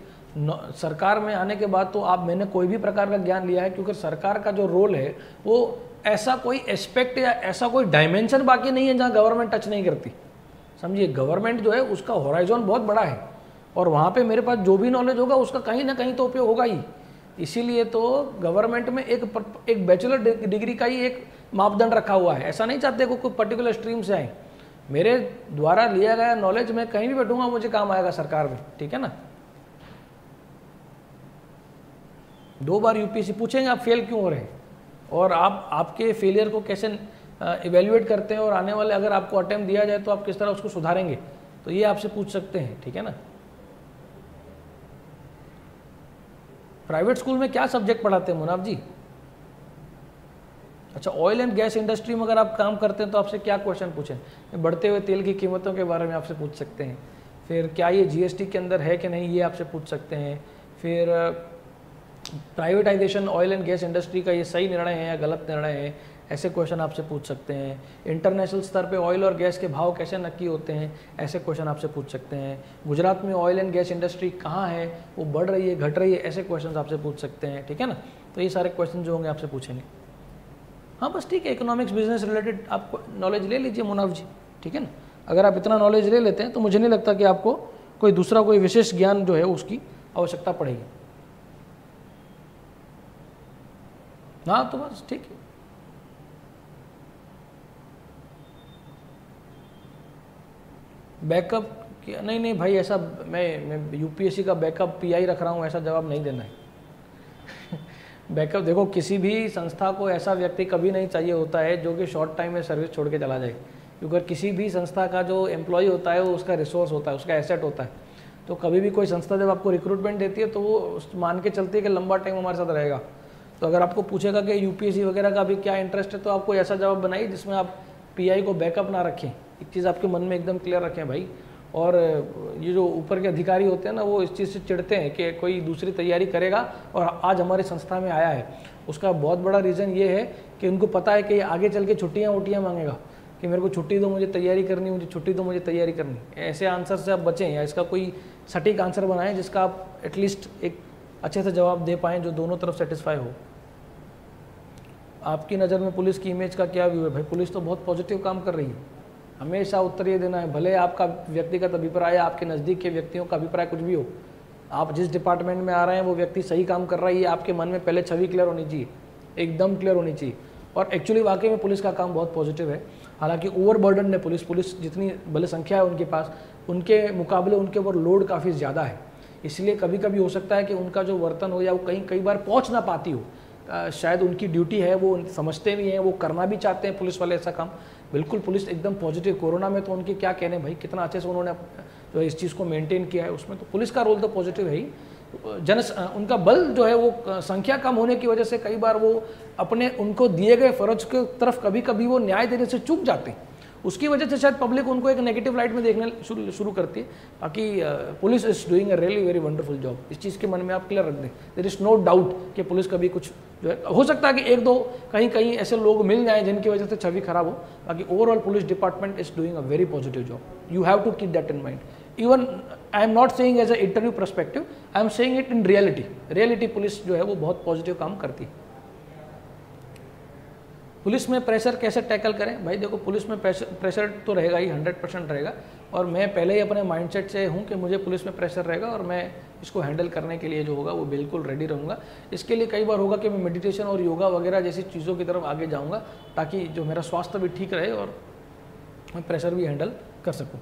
सरकार में आने के बाद तो मैंने कोई भी प्रकार का ज्ञान लिया है, क्योंकि सरकार का जो रोल है वो ऐसा कोई एस्पेक्ट या ऐसा कोई डायमेंशन बाकी नहीं है जहाँ गवर्नमेंट टच नहीं करती। समझिए, गवर्नमेंट जो है उसका होराइजन बहुत बड़ा है, और वहाँ पे मेरे पास जो भी नॉलेज होगा उसका कहीं ना कहीं तो उपयोग होगा ही। इसीलिए तो गवर्नमेंट में एक बैचलर डिग्री का ही एक मापदंड रखा हुआ है। ऐसा नहीं चाहते कोई पर्टिकुलर स्ट्रीम से आए। मेरे द्वारा लिया गया नॉलेज मैं कहीं भी बैठूंगा मुझे काम आएगा सरकार में, ठीक है ना। 2 बार यूपीएससी पूछेंगे आप फेल क्यों हो रहे हैं, और आप आपके फेलियर को कैसे इवेल्युएट करते हैं, और आने वाले अगर आपको अटेम्प्ट दिया जाए तो आप किस तरह उसको सुधारेंगे, तो ये आपसे पूछ सकते हैं, ठीक है ना। प्राइवेट स्कूल में क्या सब्जेक्ट पढ़ाते हैं मुनाफ जी? अच्छा, ऑयल एंड गैस इंडस्ट्री में अगर आप काम करते हैं तो आपसे क्या क्वेश्चन पूछें? बढ़ते हुए तेल की कीमतों के बारे में आपसे पूछ सकते हैं। फिर क्या ये जीएसटी के अंदर है कि नहीं, ये आपसे पूछ सकते हैं। फिर privatisation oil and gas industry का ये सही निर्णय है या गलत निर्णय है, ऐसे क्वेश्चन आपसे पूछ सकते हैं। इंटरनेशनल स्तर पे ऑयल और गैस के भाव कैसे नक्की होते हैं, ऐसे क्वेश्चन आपसे पूछ सकते हैं। गुजरात में ऑयल एंड गैस इंडस्ट्री कहाँ है, वो बढ़ रही है घट रही है, ऐसे क्वेश्चन आपसे पूछ सकते हैं, ठीक है ना। तो ये सारे क्वेश्चन जो होंगे आपसे पूछेंगे। हाँ बस ठीक है, इकोनॉमिक्स बिजनेस रिलेटेड आप नॉलेज ले लीजिए मुनाफ जी, ठीक है ना। अगर आप इतना नॉलेज ले लेते हैं तो मुझे नहीं लगता कि आपको कोई दूसरा कोई विशेष ज्ञान जो है उसकी आवश्यकता पड़ेगी। हाँ तो बस ठीक है। बैकअप क्या? नहीं भाई, ऐसा मैं यूपीएससी का बैकअप पीआई रख रहा हूँ, ऐसा जवाब नहीं देना है। बैकअप देखो, किसी भी संस्था को ऐसा व्यक्ति कभी नहीं चाहिए होता है जो कि शॉर्ट टाइम में सर्विस छोड़ के चला जाए, क्योंकि किसी भी संस्था का जो एम्प्लॉय होता है वो उसका रिसोर्स होता है, उसका एसेट होता है। तो कभी भी कोई संस्था जब आपको रिक्रूटमेंट देती है तो वो मान के चलती है कि लंबा टाइम हमारे साथ रहेगा। तो अगर आपको पूछेगा कि यूपीएससी वगैरह का भी क्या इंटरेस्ट है, तो आपको ऐसा जवाब बनाइए जिसमें आप पीआई को बैकअप ना रखें। एक चीज़ आपके मन में एकदम क्लियर रखें भाई। और ये जो ऊपर के अधिकारी होते हैं ना, वो इस चीज़ से चिढ़ते हैं कि कोई दूसरी तैयारी करेगा और आज हमारी संस्था में आया है। उसका बहुत बड़ा रीज़न ये है कि उनको पता है कि आगे चल के छुट्टियाँ मांगेगा कि मेरे को छुट्टी दो, मुझे तैयारी करनी, मुझे छुट्टी दो, मुझे तैयारी करनी। ऐसे आंसर से आप बचें, या इसका कोई सटीक आंसर बनाएं जिसका आप एटलीस्ट एक अच्छे से जवाब दे पाएँ जो दोनों तरफ सेटिस्फाई हो। आपकी नज़र में पुलिस की इमेज का क्या व्यू है? भाई पुलिस तो बहुत पॉजिटिव काम कर रही है। हमेशा उत्तर ये देना है, भले आपका व्यक्तिगत अभिप्राय या आपके नज़दीक के व्यक्तियों का अभिप्राय कुछ भी हो, आप जिस डिपार्टमेंट में आ रहे हैं वो व्यक्ति सही काम कर रहा है, ये आपके मन में पहले छवि क्लियर होनी चाहिए, एकदम क्लियर होनी चाहिए। और एक्चुअली वाकई में पुलिस का काम बहुत पॉजिटिव है। हालांकि ओवरबर्डन है पुलिस जितनी भले संख्या है उनके पास, उनके मुकाबले उनके ऊपर लोड काफ़ी ज़्यादा है। इसलिए कभी कभी हो सकता है कि उनका जो वर्तन हो या वो कई बार पहुँच ना पाती हो। शायद उनकी ड्यूटी है, वो समझते भी हैं, वो करना भी चाहते हैं पुलिस वाले ऐसा काम। बिल्कुल पुलिस एकदम पॉजिटिव। कोरोना में तो उनके क्या कहने भाई, कितना अच्छे से उन्होंने जो इस चीज़ को मेंटेन किया है, उसमें तो पुलिस का रोल तो पॉजिटिव है ही। उनका बल जो है वो संख्या कम होने की वजह से कई बार वो अपने उनको दिए गए फ़र्ज की तरफ कभी कभी वो न्याय देने से चूक जाते हैं। उसकी वजह से शायद पब्लिक उनको एक नेगेटिव लाइट में देखने शुरू करती है। बाकी police is doing a really very wonderful job. इस चीज़ के मन में आप क्लियर रख दें, देयर इज़ नो डाउट कि पुलिस कभी कुछ जो है, हो सकता है कि एक दो कहीं ऐसे लोग मिल जाएं जिनकी वजह से छवि खराब हो। बाकी overall police department is doing a very positive job. You have to keep that in mind. Even I am not saying as a interview perspective, I am saying it in reality police जो है वो बहुत positive काम करती है। Police में pressure कैसे tackle करें? भाई देखो, पुलिस में प्रेशर तो रहेगा ही, 100% रहेगा। और मैं पहले ही अपने माइंडसेट से हूँ कि मुझे पुलिस में प्रेशर रहेगा और मैं इसको हैंडल करने के लिए जो होगा वो बिल्कुल रेडी रहूँगा। इसके लिए कई बार होगा कि मैं मेडिटेशन और योगा वगैरह जैसी चीज़ों की तरफ आगे जाऊँगा, ताकि जो मेरा स्वास्थ्य भी ठीक रहे और मैं प्रेशर भी हैंडल कर सकूँ।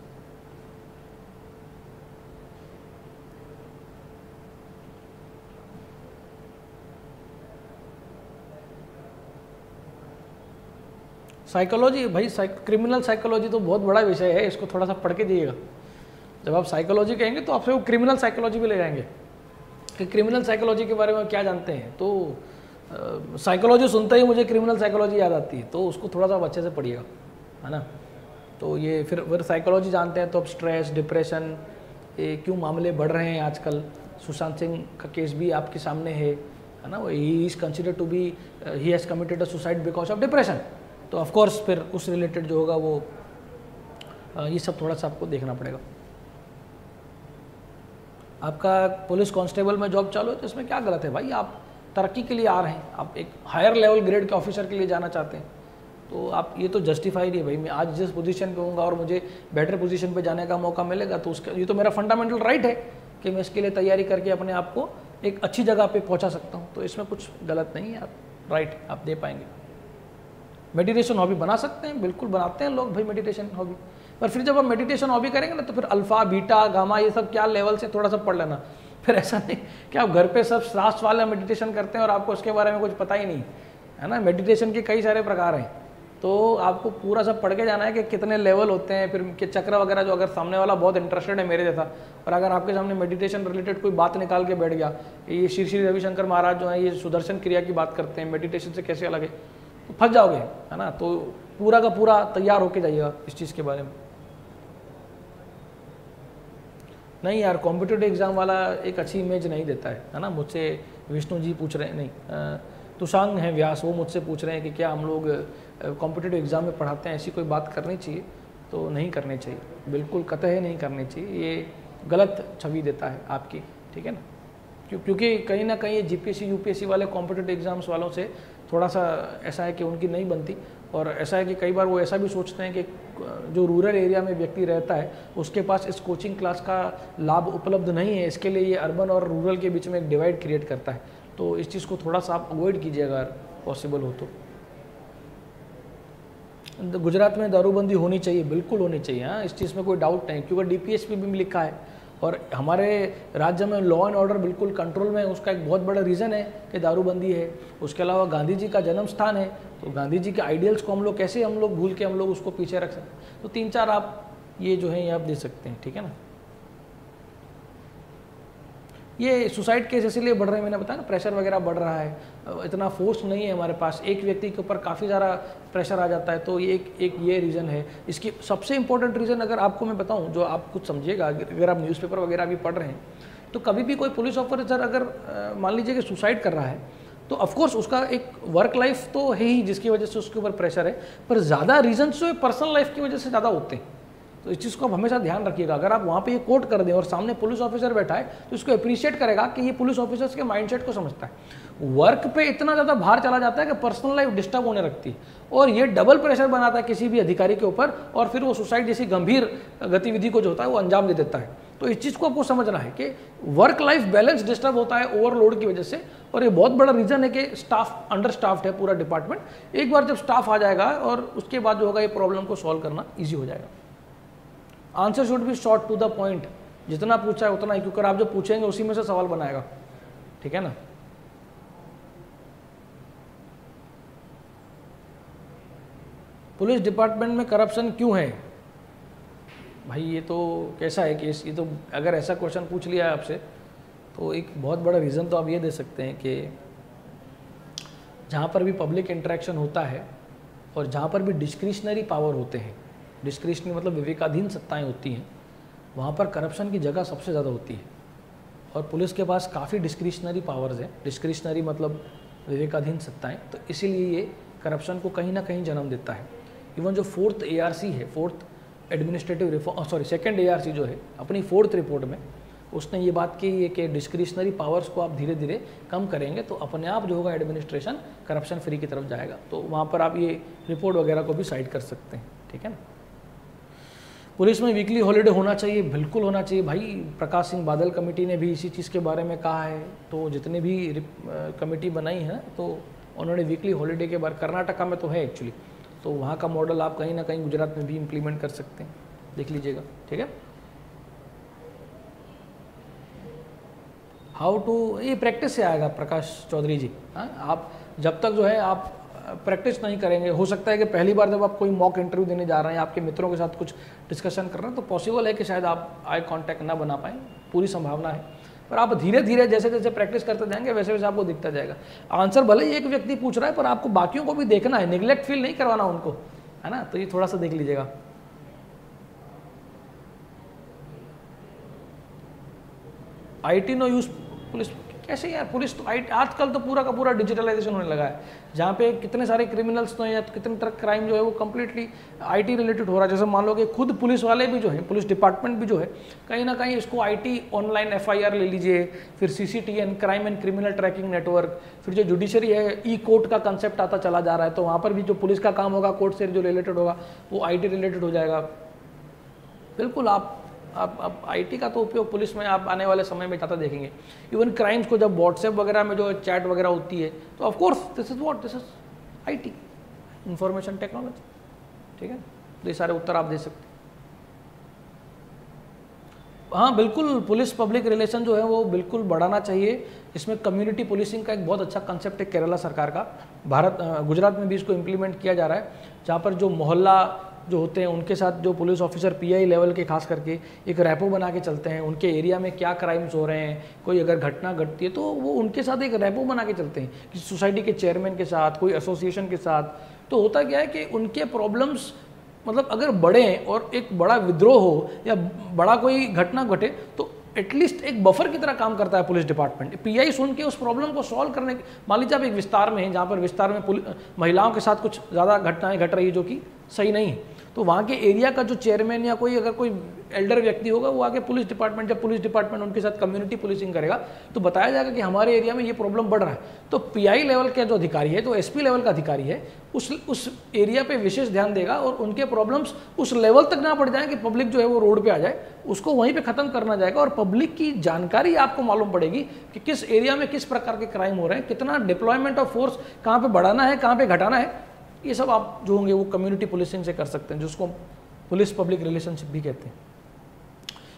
साइकोलॉजी भाई, क्रिमिनल साइकोलॉजी तो बहुत बड़ा विषय है, इसको थोड़ा सा पढ़ के जाइएगा। जब आप साइकोलॉजी कहेंगे तो आपसे वो क्रिमिनल साइकोलॉजी भी ले जाएंगे कि क्रिमिनल साइकोलॉजी के बारे में क्या जानते हैं। तो साइकोलॉजी सुनते ही मुझे क्रिमिनल साइकोलॉजी याद आती है, तो उसको थोड़ा सा अच्छे से पढ़िएगा, है ना। तो ये फिर साइकोलॉजी जानते हैं तो अब स्ट्रेस, डिप्रेशन, ये क्यों मामले बढ़ रहे हैं आजकल। सुशांत सिंह का केस भी आपके सामने है ना। He is consider to be he has committed a suicide because of depression. तो ऑफकोर्स फिर उस रिलेटेड जो होगा वो ये सब थोड़ा सा आपको देखना पड़ेगा। आपका पुलिस कांस्टेबल में जॉब चालू है तो इसमें क्या गलत है भाई। आप तरक्की के लिए आ रहे हैं, आप एक हायर लेवल ग्रेड के ऑफिसर के लिए जाना चाहते हैं, तो आप ये तो जस्टिफाई नहीं है भाई। मैं आज जिस पोजीशन पे हूँगा और मुझे बेटर पोजीशन पे जाने का मौका मिलेगा तो उसका ये तो मेरा फंडामेंटल राइट है कि मैं इसके लिए तैयारी करके अपने आप को एक अच्छी जगह पे पहुँचा सकता हूँ। तो इसमें कुछ गलत नहीं है, आप राइट आप दे पाएंगे। मेडिटेशन हॉबी बना सकते हैं, बिल्कुल बनाते हैं लोग भाई मेडिटेशन हॉबी। पर फिर जब आप मेडिटेशन हॉबी करेंगे ना तो फिर अल्फा, बीटा, गामा ये सब क्या लेवल से थोड़ा सा पढ़ लेना। फिर ऐसा नहीं कि आप घर पे सब शास्त्र वाला मेडिटेशन करते हैं और आपको उसके बारे में कुछ पता ही नहीं है ना। मेडिटेशन के कई सारे प्रकार हैं, तो आपको पूरा सब पढ़ के जाना है कि कितने लेवल होते हैं, फिर के चक्र वगैरह। जो अगर सामने वाला बहुत इंटरेस्टेड है मेरे जैसा और अगर आपके सामने मेडिटेशन रिलेटेड कोई बात निकाल के बैठ गया, ये श्री रविशंकर महाराज जो है ये सुदर्शन क्रिया की बात करते हैं, मेडिटेशन से कैसे अलग है, तो फंस जाओगे, है ना। तो पूरा का पूरा तैयार होके जाइएगा इस चीज़ के बारे में। नहीं यार, कॉम्पिटिटिव एग्जाम वाला एक अच्छी इमेज नहीं देता है ना। मुझसे विष्णु जी पूछ रहे हैं, नहीं तुषांग हैं व्यास, वो मुझसे पूछ रहे हैं कि क्या हम लोग कॉम्पिटिटिव एग्जाम में पढ़ाते हैं, ऐसी कोई बात करनी चाहिए। तो नहीं करनी चाहिए, बिल्कुल कतई नहीं करनी चाहिए, ये गलत छवि देता है आपकी, ठीक है ना। क्योंकि कहीं ना कहीं ये जीपीएससी यूपीएससी वाले कॉम्पिटिटिव एग्जाम्स वालों से थोड़ा सा ऐसा है कि उनकी नहीं बनती। और ऐसा है कि कई बार वो ऐसा भी सोचते हैं कि जो रूरल एरिया में व्यक्ति रहता है उसके पास इस कोचिंग क्लास का लाभ उपलब्ध नहीं है, इसके लिए ये अर्बन और रूरल के बीच में एक डिवाइड क्रिएट करता है। तो इस चीज़ को थोड़ा सा आप अवॉइड कीजिएगा अगर पॉसिबल हो तो। गुजरात में दारूबंदी होनी चाहिए, बिल्कुल होनी चाहिए, हाँ, इस चीज़ में कोई डाउट नहीं, क्योंकि डीपीएसपी भी लिखा है और हमारे राज्य में लॉ एंड ऑर्डर बिल्कुल कंट्रोल में है। उसका एक बहुत बड़ा रीज़न है कि दारूबंदी है। उसके अलावा गांधी जी का जन्म स्थान है, तो गांधी जी के आइडियल्स को हम लोग कैसे भूल के हम लोग उसको पीछे रख सकते हैं। तो 3-4 आप ये जो है ये आप दे सकते हैं, ठीक है ना। ये सुसाइड केस इसीलिए बढ़ रहे हैं, मैंने बताया ना, प्रेशर वगैरह बढ़ रहा है, इतना फोर्स नहीं है हमारे पास, एक व्यक्ति के ऊपर काफ़ी ज़्यादा प्रेशर आ जाता है। तो ये एक ये रीज़न है। इसकी सबसे इंपॉर्टेंट रीज़न अगर आपको मैं बताऊं, जो आप कुछ समझिएगा, अगर आप न्यूज़पेपर वगैरह भी पढ़ रहे हैं तो कभी भी कोई पुलिस ऑफिसर अगर मान लीजिए कि सुसाइड कर रहा है तो ऑफकोर्स उसका एक वर्क लाइफ तो है ही जिसकी वजह से उसके ऊपर प्रेशर है, पर ज़्यादा रीजन्स जो है पर्सनल लाइफ की वजह से ज़्यादा होते हैं। तो इस चीज़ को आप हमेशा ध्यान रखिएगा। अगर आप वहाँ पे ये कोट कर दें और सामने पुलिस ऑफिसर बैठा है तो इसको अप्रिशिएट करेगा कि ये पुलिस ऑफिसर्स के माइंडसेट को समझता है। वर्क पे इतना ज़्यादा भार चला जाता है कि पर्सनल लाइफ डिस्टर्ब होने लगती है और ये डबल प्रेशर बनाता है किसी भी अधिकारी के ऊपर, और फिर वो सुसाइड जैसी गंभीर गतिविधि को जो होता है वो अंजाम दे देता है। तो इस चीज़ को आपको समझना है कि वर्क लाइफ बैलेंस डिस्टर्ब होता है ओवरलोड की वजह से, और ये बहुत बड़ा रीज़न है कि स्टाफ अंडर स्टाफ्ड है पूरा डिपार्टमेंट। एक बार जब स्टाफ आ जाएगा और उसके बाद जो होगा ये प्रॉब्लम को सॉल्व करना ईजी हो जाएगा। Answer should be short to the point, जितना पूछा है उतना ही, क्योंकि आप जो पूछेंगे उसी में से सवाल बनाएगा, ठीक है ना। पुलिस डिपार्टमेंट में करप्शन क्यों है भाई? ये तो कैसा है कि ये तो अगर ऐसा क्वेश्चन पूछ लिया है आपसे तो एक बहुत बड़ा रीज़न तो आप ये दे सकते हैं कि जहाँ पर भी पब्लिक इंटरेक्शन होता है और जहाँ पर भी डिस्क्रिशनरी पावर होते हैं, डिस्क्रिशनरी मतलब विवेकाधीन सत्ताएं होती हैं, वहाँ पर करप्शन की जगह सबसे ज़्यादा होती है। और पुलिस के पास काफ़ी डिस्क्रिशनरी पावर्स हैं, डिस्क्रिशनरी मतलब विवेकाधीन सत्ताएं, तो इसीलिए ये करप्शन को कहीं ना कहीं जन्म देता है। इवन जो 4th ARC है, 4th administrative reform second ARC जो है, अपनी 4th रिपोर्ट में उसने ये बात की है कि डिस्क्रिशनरी पावर्स को आप धीरे धीरे कम करेंगे तो अपने आप जो होगा एडमिनिस्ट्रेशन करप्शन फ्री की तरफ जाएगा। तो वहाँ पर आप ये रिपोर्ट वगैरह को भी साइड कर सकते हैं, ठीक है ना। पुलिस में वीकली हॉलीडे होना चाहिए, बिल्कुल होना चाहिए भाई। प्रकाश सिंह बादल कमेटी ने भी इसी चीज़ के बारे में कहा है। तो जितने भी कमेटी बनाई है तो उन्होंने वीकली हॉलीडे के बारे, कर्नाटका में तो है एक्चुअली, तो वहाँ का मॉडल आप कहीं ना कहीं गुजरात में भी इम्प्लीमेंट कर सकते हैं, देख लीजिएगा, ठीक है। हाउ टू, ये प्रैक्टिस से आएगा प्रकाश चौधरी जी। हाँ, आप जब तक जो है आप प्रैक्टिस नहीं करेंगे, हो सकता है कि पहली बार जब आप कोई मॉक इंटरव्यू देने जा रहे हैं, आपके मित्रों के साथ कुछ डिस्कशन कर रहे हैं, तो पॉसिबल है कि शायद आप आई कांटेक्ट ना बना पाएँ, पूरी संभावना है। पर आप धीरे धीरे जैसे जैसे प्रैक्टिस करते जाएंगे वैसे वैसे आपको दिखता जाएगा। आंसर भले ही एक व्यक्ति पूछ रहा है, पर आपको बाकियों को भी देखना है, निगलेक्ट फील नहीं करवाना उनको, है ना। तो ये थोड़ा सा देख लीजिएगा। IT नो यूज पुलिस, कैसे यार, पुलिस तो आजकल तो पूरा का पूरा डिजिटलाइजेशन होने लगा है, जहाँ पे कितने सारे क्रिमिनल्स तो हैं या तो कितने तरह क्राइम जो है वो कम्प्लीटली IT रिलेटेड हो रहा है। जैसे मान लो कि खुद पुलिस वाले भी जो है, पुलिस डिपार्टमेंट भी जो है, कहीं ना कहीं इसको IT ऑनलाइन FIR ले लीजिए, फिर CCTN crime and criminal tracking network, फिर जो जुडिशरी है ई-कोर्ट का कंसेप्ट आता चला जा रहा है, तो वहाँ पर भी जो पुलिस का काम होगा कोर्ट से जो रिलेटेड होगा वो IT रिलेटेड हो जाएगा। बिल्कुल आप IT का तो उपयोग पुलिस में आप आने वाले समय में ज़्यादा देखेंगे। इवन क्राइम्स को जब व्हाट्सएप वगैरह में जो चैट वगैरह होती है, तो of course this is IT, information technology, ठीक है। तो ये सारे उत्तर आप दे सकते हैं। हाँ बिल्कुल, पुलिस पब्लिक रिलेशन जो है वो बिल्कुल बढ़ाना चाहिए। इसमें कम्युनिटी पुलिसिंग का एक बहुत अच्छा कंसेप्ट है केरला सरकार का, गुजरात में भी इसको इम्प्लीमेंट किया जा रहा है, जहाँ पर जो मोहल्ला जो होते हैं उनके साथ जो पुलिस ऑफिसर PI लेवल के खास करके एक रैपो बना के चलते हैं, उनके एरिया में क्या क्राइम्स हो रहे हैं, कोई अगर घटना घटती है तो वो उनके साथ एक रैपो बना के चलते हैं, किसी सोसाइटी के चेयरमैन के साथ, कोई एसोसिएशन के साथ। तो होता क्या है कि उनके प्रॉब्लम्स मतलब अगर बढ़े और एक बड़ा विद्रोह हो या बड़ा कोई घटना घटे तो एटलीस्ट एक बफर की तरह काम करता है पुलिस डिपार्टमेंट। PI सुन के उस प्रॉब्लम को सॉल्व करने, मान लीजिए आप एक विस्तार में हैं जहाँ पर विस्तार में महिलाओं के साथ कुछ ज़्यादा घटनाएं घट रही है जो कि सही नहीं है, तो वहाँ के एरिया का जो चेयरमैन या कोई अगर कोई एल्डर व्यक्ति होगा वो आके पुलिस डिपार्टमेंट, जब पुलिस डिपार्टमेंट उनके साथ कम्युनिटी पुलिसिंग करेगा तो बताया जाएगा कि हमारे एरिया में ये प्रॉब्लम बढ़ रहा है। तो PI लेवल का जो अधिकारी है, जो SP लेवल का अधिकारी है, उस एरिया पे विशेष ध्यान देगा और उनके प्रॉब्लम्स उस लेवल तक ना बढ़ जाए कि पब्लिक जो है वो रोड पे आ जाए, उसको वहीं पे खत्म करना जाएगा। और पब्लिक की जानकारी आपको मालूम पड़ेगी कि किस एरिया में किस प्रकार के क्राइम हो रहे हैं, कितना डिप्लॉयमेंट ऑफ फोर्स कहाँ पे बढ़ाना है, कहाँ पे घटाना है, ये सब आप जो होंगे वो कम्युनिटी पुलिसिंग से कर सकते हैं, जिसको पुलिस पब्लिक रिलेशनशिप भी कहते हैं।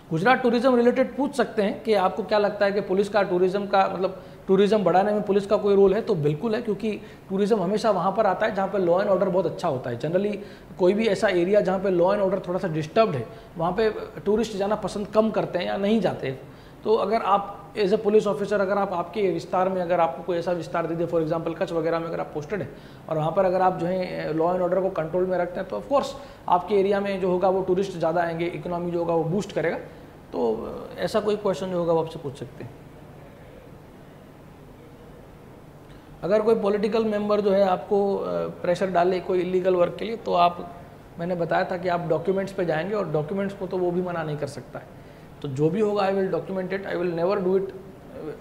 गुजरात टूरिज्म रिलेटेड पूछ सकते हैं कि आपको क्या लगता है कि पुलिस का टूरिज्म का मतलब टूरिज्म बढ़ाने में पुलिस का कोई रोल है? तो बिल्कुल है, क्योंकि टूरिज्म हमेशा वहाँ पर आता है जहाँ पर लॉ एंड ऑर्डर बहुत अच्छा होता है। जनरली कोई भी ऐसा एरिया जहाँ पे लॉ एंड ऑर्डर थोड़ा सा डिस्टर्ब्ड है, वहाँ पे टूरिस्ट जाना पसंद कम करते हैं या नहीं जाते। तो अगर आप एज ए पुलिस ऑफिसर अगर आप आपके विस्तार में अगर आपको कोई ऐसा विस्तार दे दे, फॉर एग्जांपल कच्छ वगैरह में अगर आप पोस्टेड है और वहाँ पर अगर आप जो है लॉ एंड ऑर्डर को कंट्रोल में रखते हैं, तो ऑफकोर्स आपके एरिया में जो होगा वो टूरिस्ट ज़्यादा आएंगे, इकोनॉमी जो होगा वो बूस्ट करेगा। तो ऐसा कोई क्वेश्चन जो होगा वो आपसे पूछ सकते हैं। अगर कोई पॉलिटिकल मेंबर जो है आपको प्रेशर डाले कोई इलीगल वर्क के लिए, तो आप, मैंने बताया था कि आप डॉक्यूमेंट्स पे जाएंगे और डॉक्यूमेंट्स को तो वो भी मना नहीं कर सकता है। तो जो भी होगा I will document it, I will never do it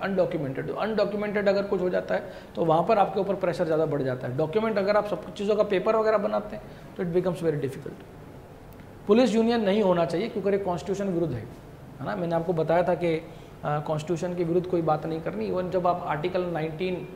undocumented. Undocumented अगर कुछ हो जाता है तो वहाँ पर आपके ऊपर प्रेशर ज़्यादा बढ़ जाता है। डॉक्यूमेंट अगर आप सब चीज़ों का पेपर वगैरह बनाते हैं तो it becomes very difficult. Police union नहीं होना चाहिए क्योंकि ये कॉन्स्टिट्यूशन विरुद्ध है ना। मैंने आपको बताया था कि कॉन्स्टिट्यूशन के विरुद्ध कोई बात नहीं करनी। इवन जब आप आर्टिकल 19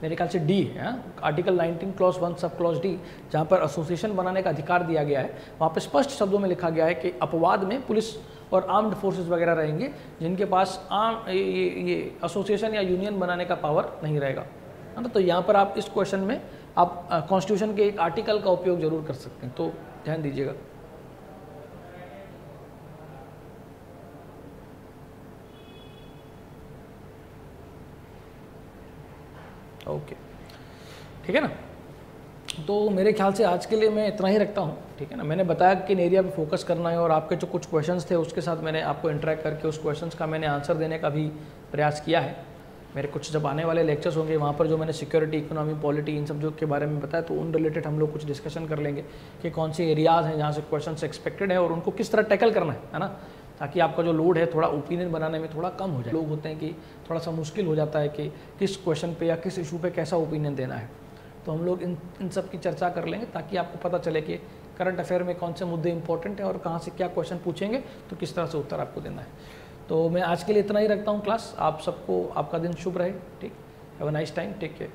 मेरे ख्याल से डी है, article 19 clause 1 sub clause D, जहाँ पर एसोसिएशन बनाने का अधिकार दिया गया है, वहाँ पर स्पष्ट शब्दों में लिखा गया है कि अपवाद में पुलिस और आर्म्ड फोर्सेस वगैरह रहेंगे जिनके पास ये एसोसिएशन या यूनियन बनाने का पावर नहीं रहेगा, है ना। तो यहाँ पर आप इस क्वेश्चन में आप कॉन्स्टिट्यूशन के एक आर्टिकल का उपयोग जरूर कर सकते हैं, तो ध्यान दीजिएगा। ओके, ठीक है ना। तो मेरे ख्याल से आज के लिए मैं इतना ही रखता हूँ, ठीक है ना। मैंने बताया कि किन एरिया पे फोकस करना है और आपके जो कुछ क्वेश्चंस थे उसके साथ मैंने आपको इंटरेक्ट करके उस क्वेश्चंस का मैंने आंसर देने का भी प्रयास किया है। मेरे कुछ जब आने वाले लेक्चर्स होंगे वहाँ पर जो मैंने सिक्योरिटी, इकोनॉमी, पॉलिटी इन सब जो के बारे में बताया, तो उन रिलेटेड हम लोग कुछ डिस्कशन कर लेंगे कि कौन से एरियाज़ हैं जहाँ से क्वेश्चन एक्सपेक्टेड है और उनको किस तरह टैकल करना है ना, ताकि आपका जो लोड है थोड़ा ओपिनियन बनाने में थोड़ा कम हो जाए। लोग होते हैं कि थोड़ा सा मुश्किल हो जाता है कि किस क्वेश्चन पे या किस इशू पे कैसा ओपिनियन देना है। तो हम लोग इन सब की चर्चा कर लेंगे ताकि आपको पता चले कि करंट अफेयर में कौन से मुद्दे इंपॉर्टेंट हैं और कहाँ से क्या क्वेश्चन पूछेंगे तो किस तरह से उत्तर आपको देना है। तो मैं आज के लिए इतना ही रखता हूँ क्लास। आप सबको आपका दिन शुभ रहे, ठीक। Have a nice time, take care.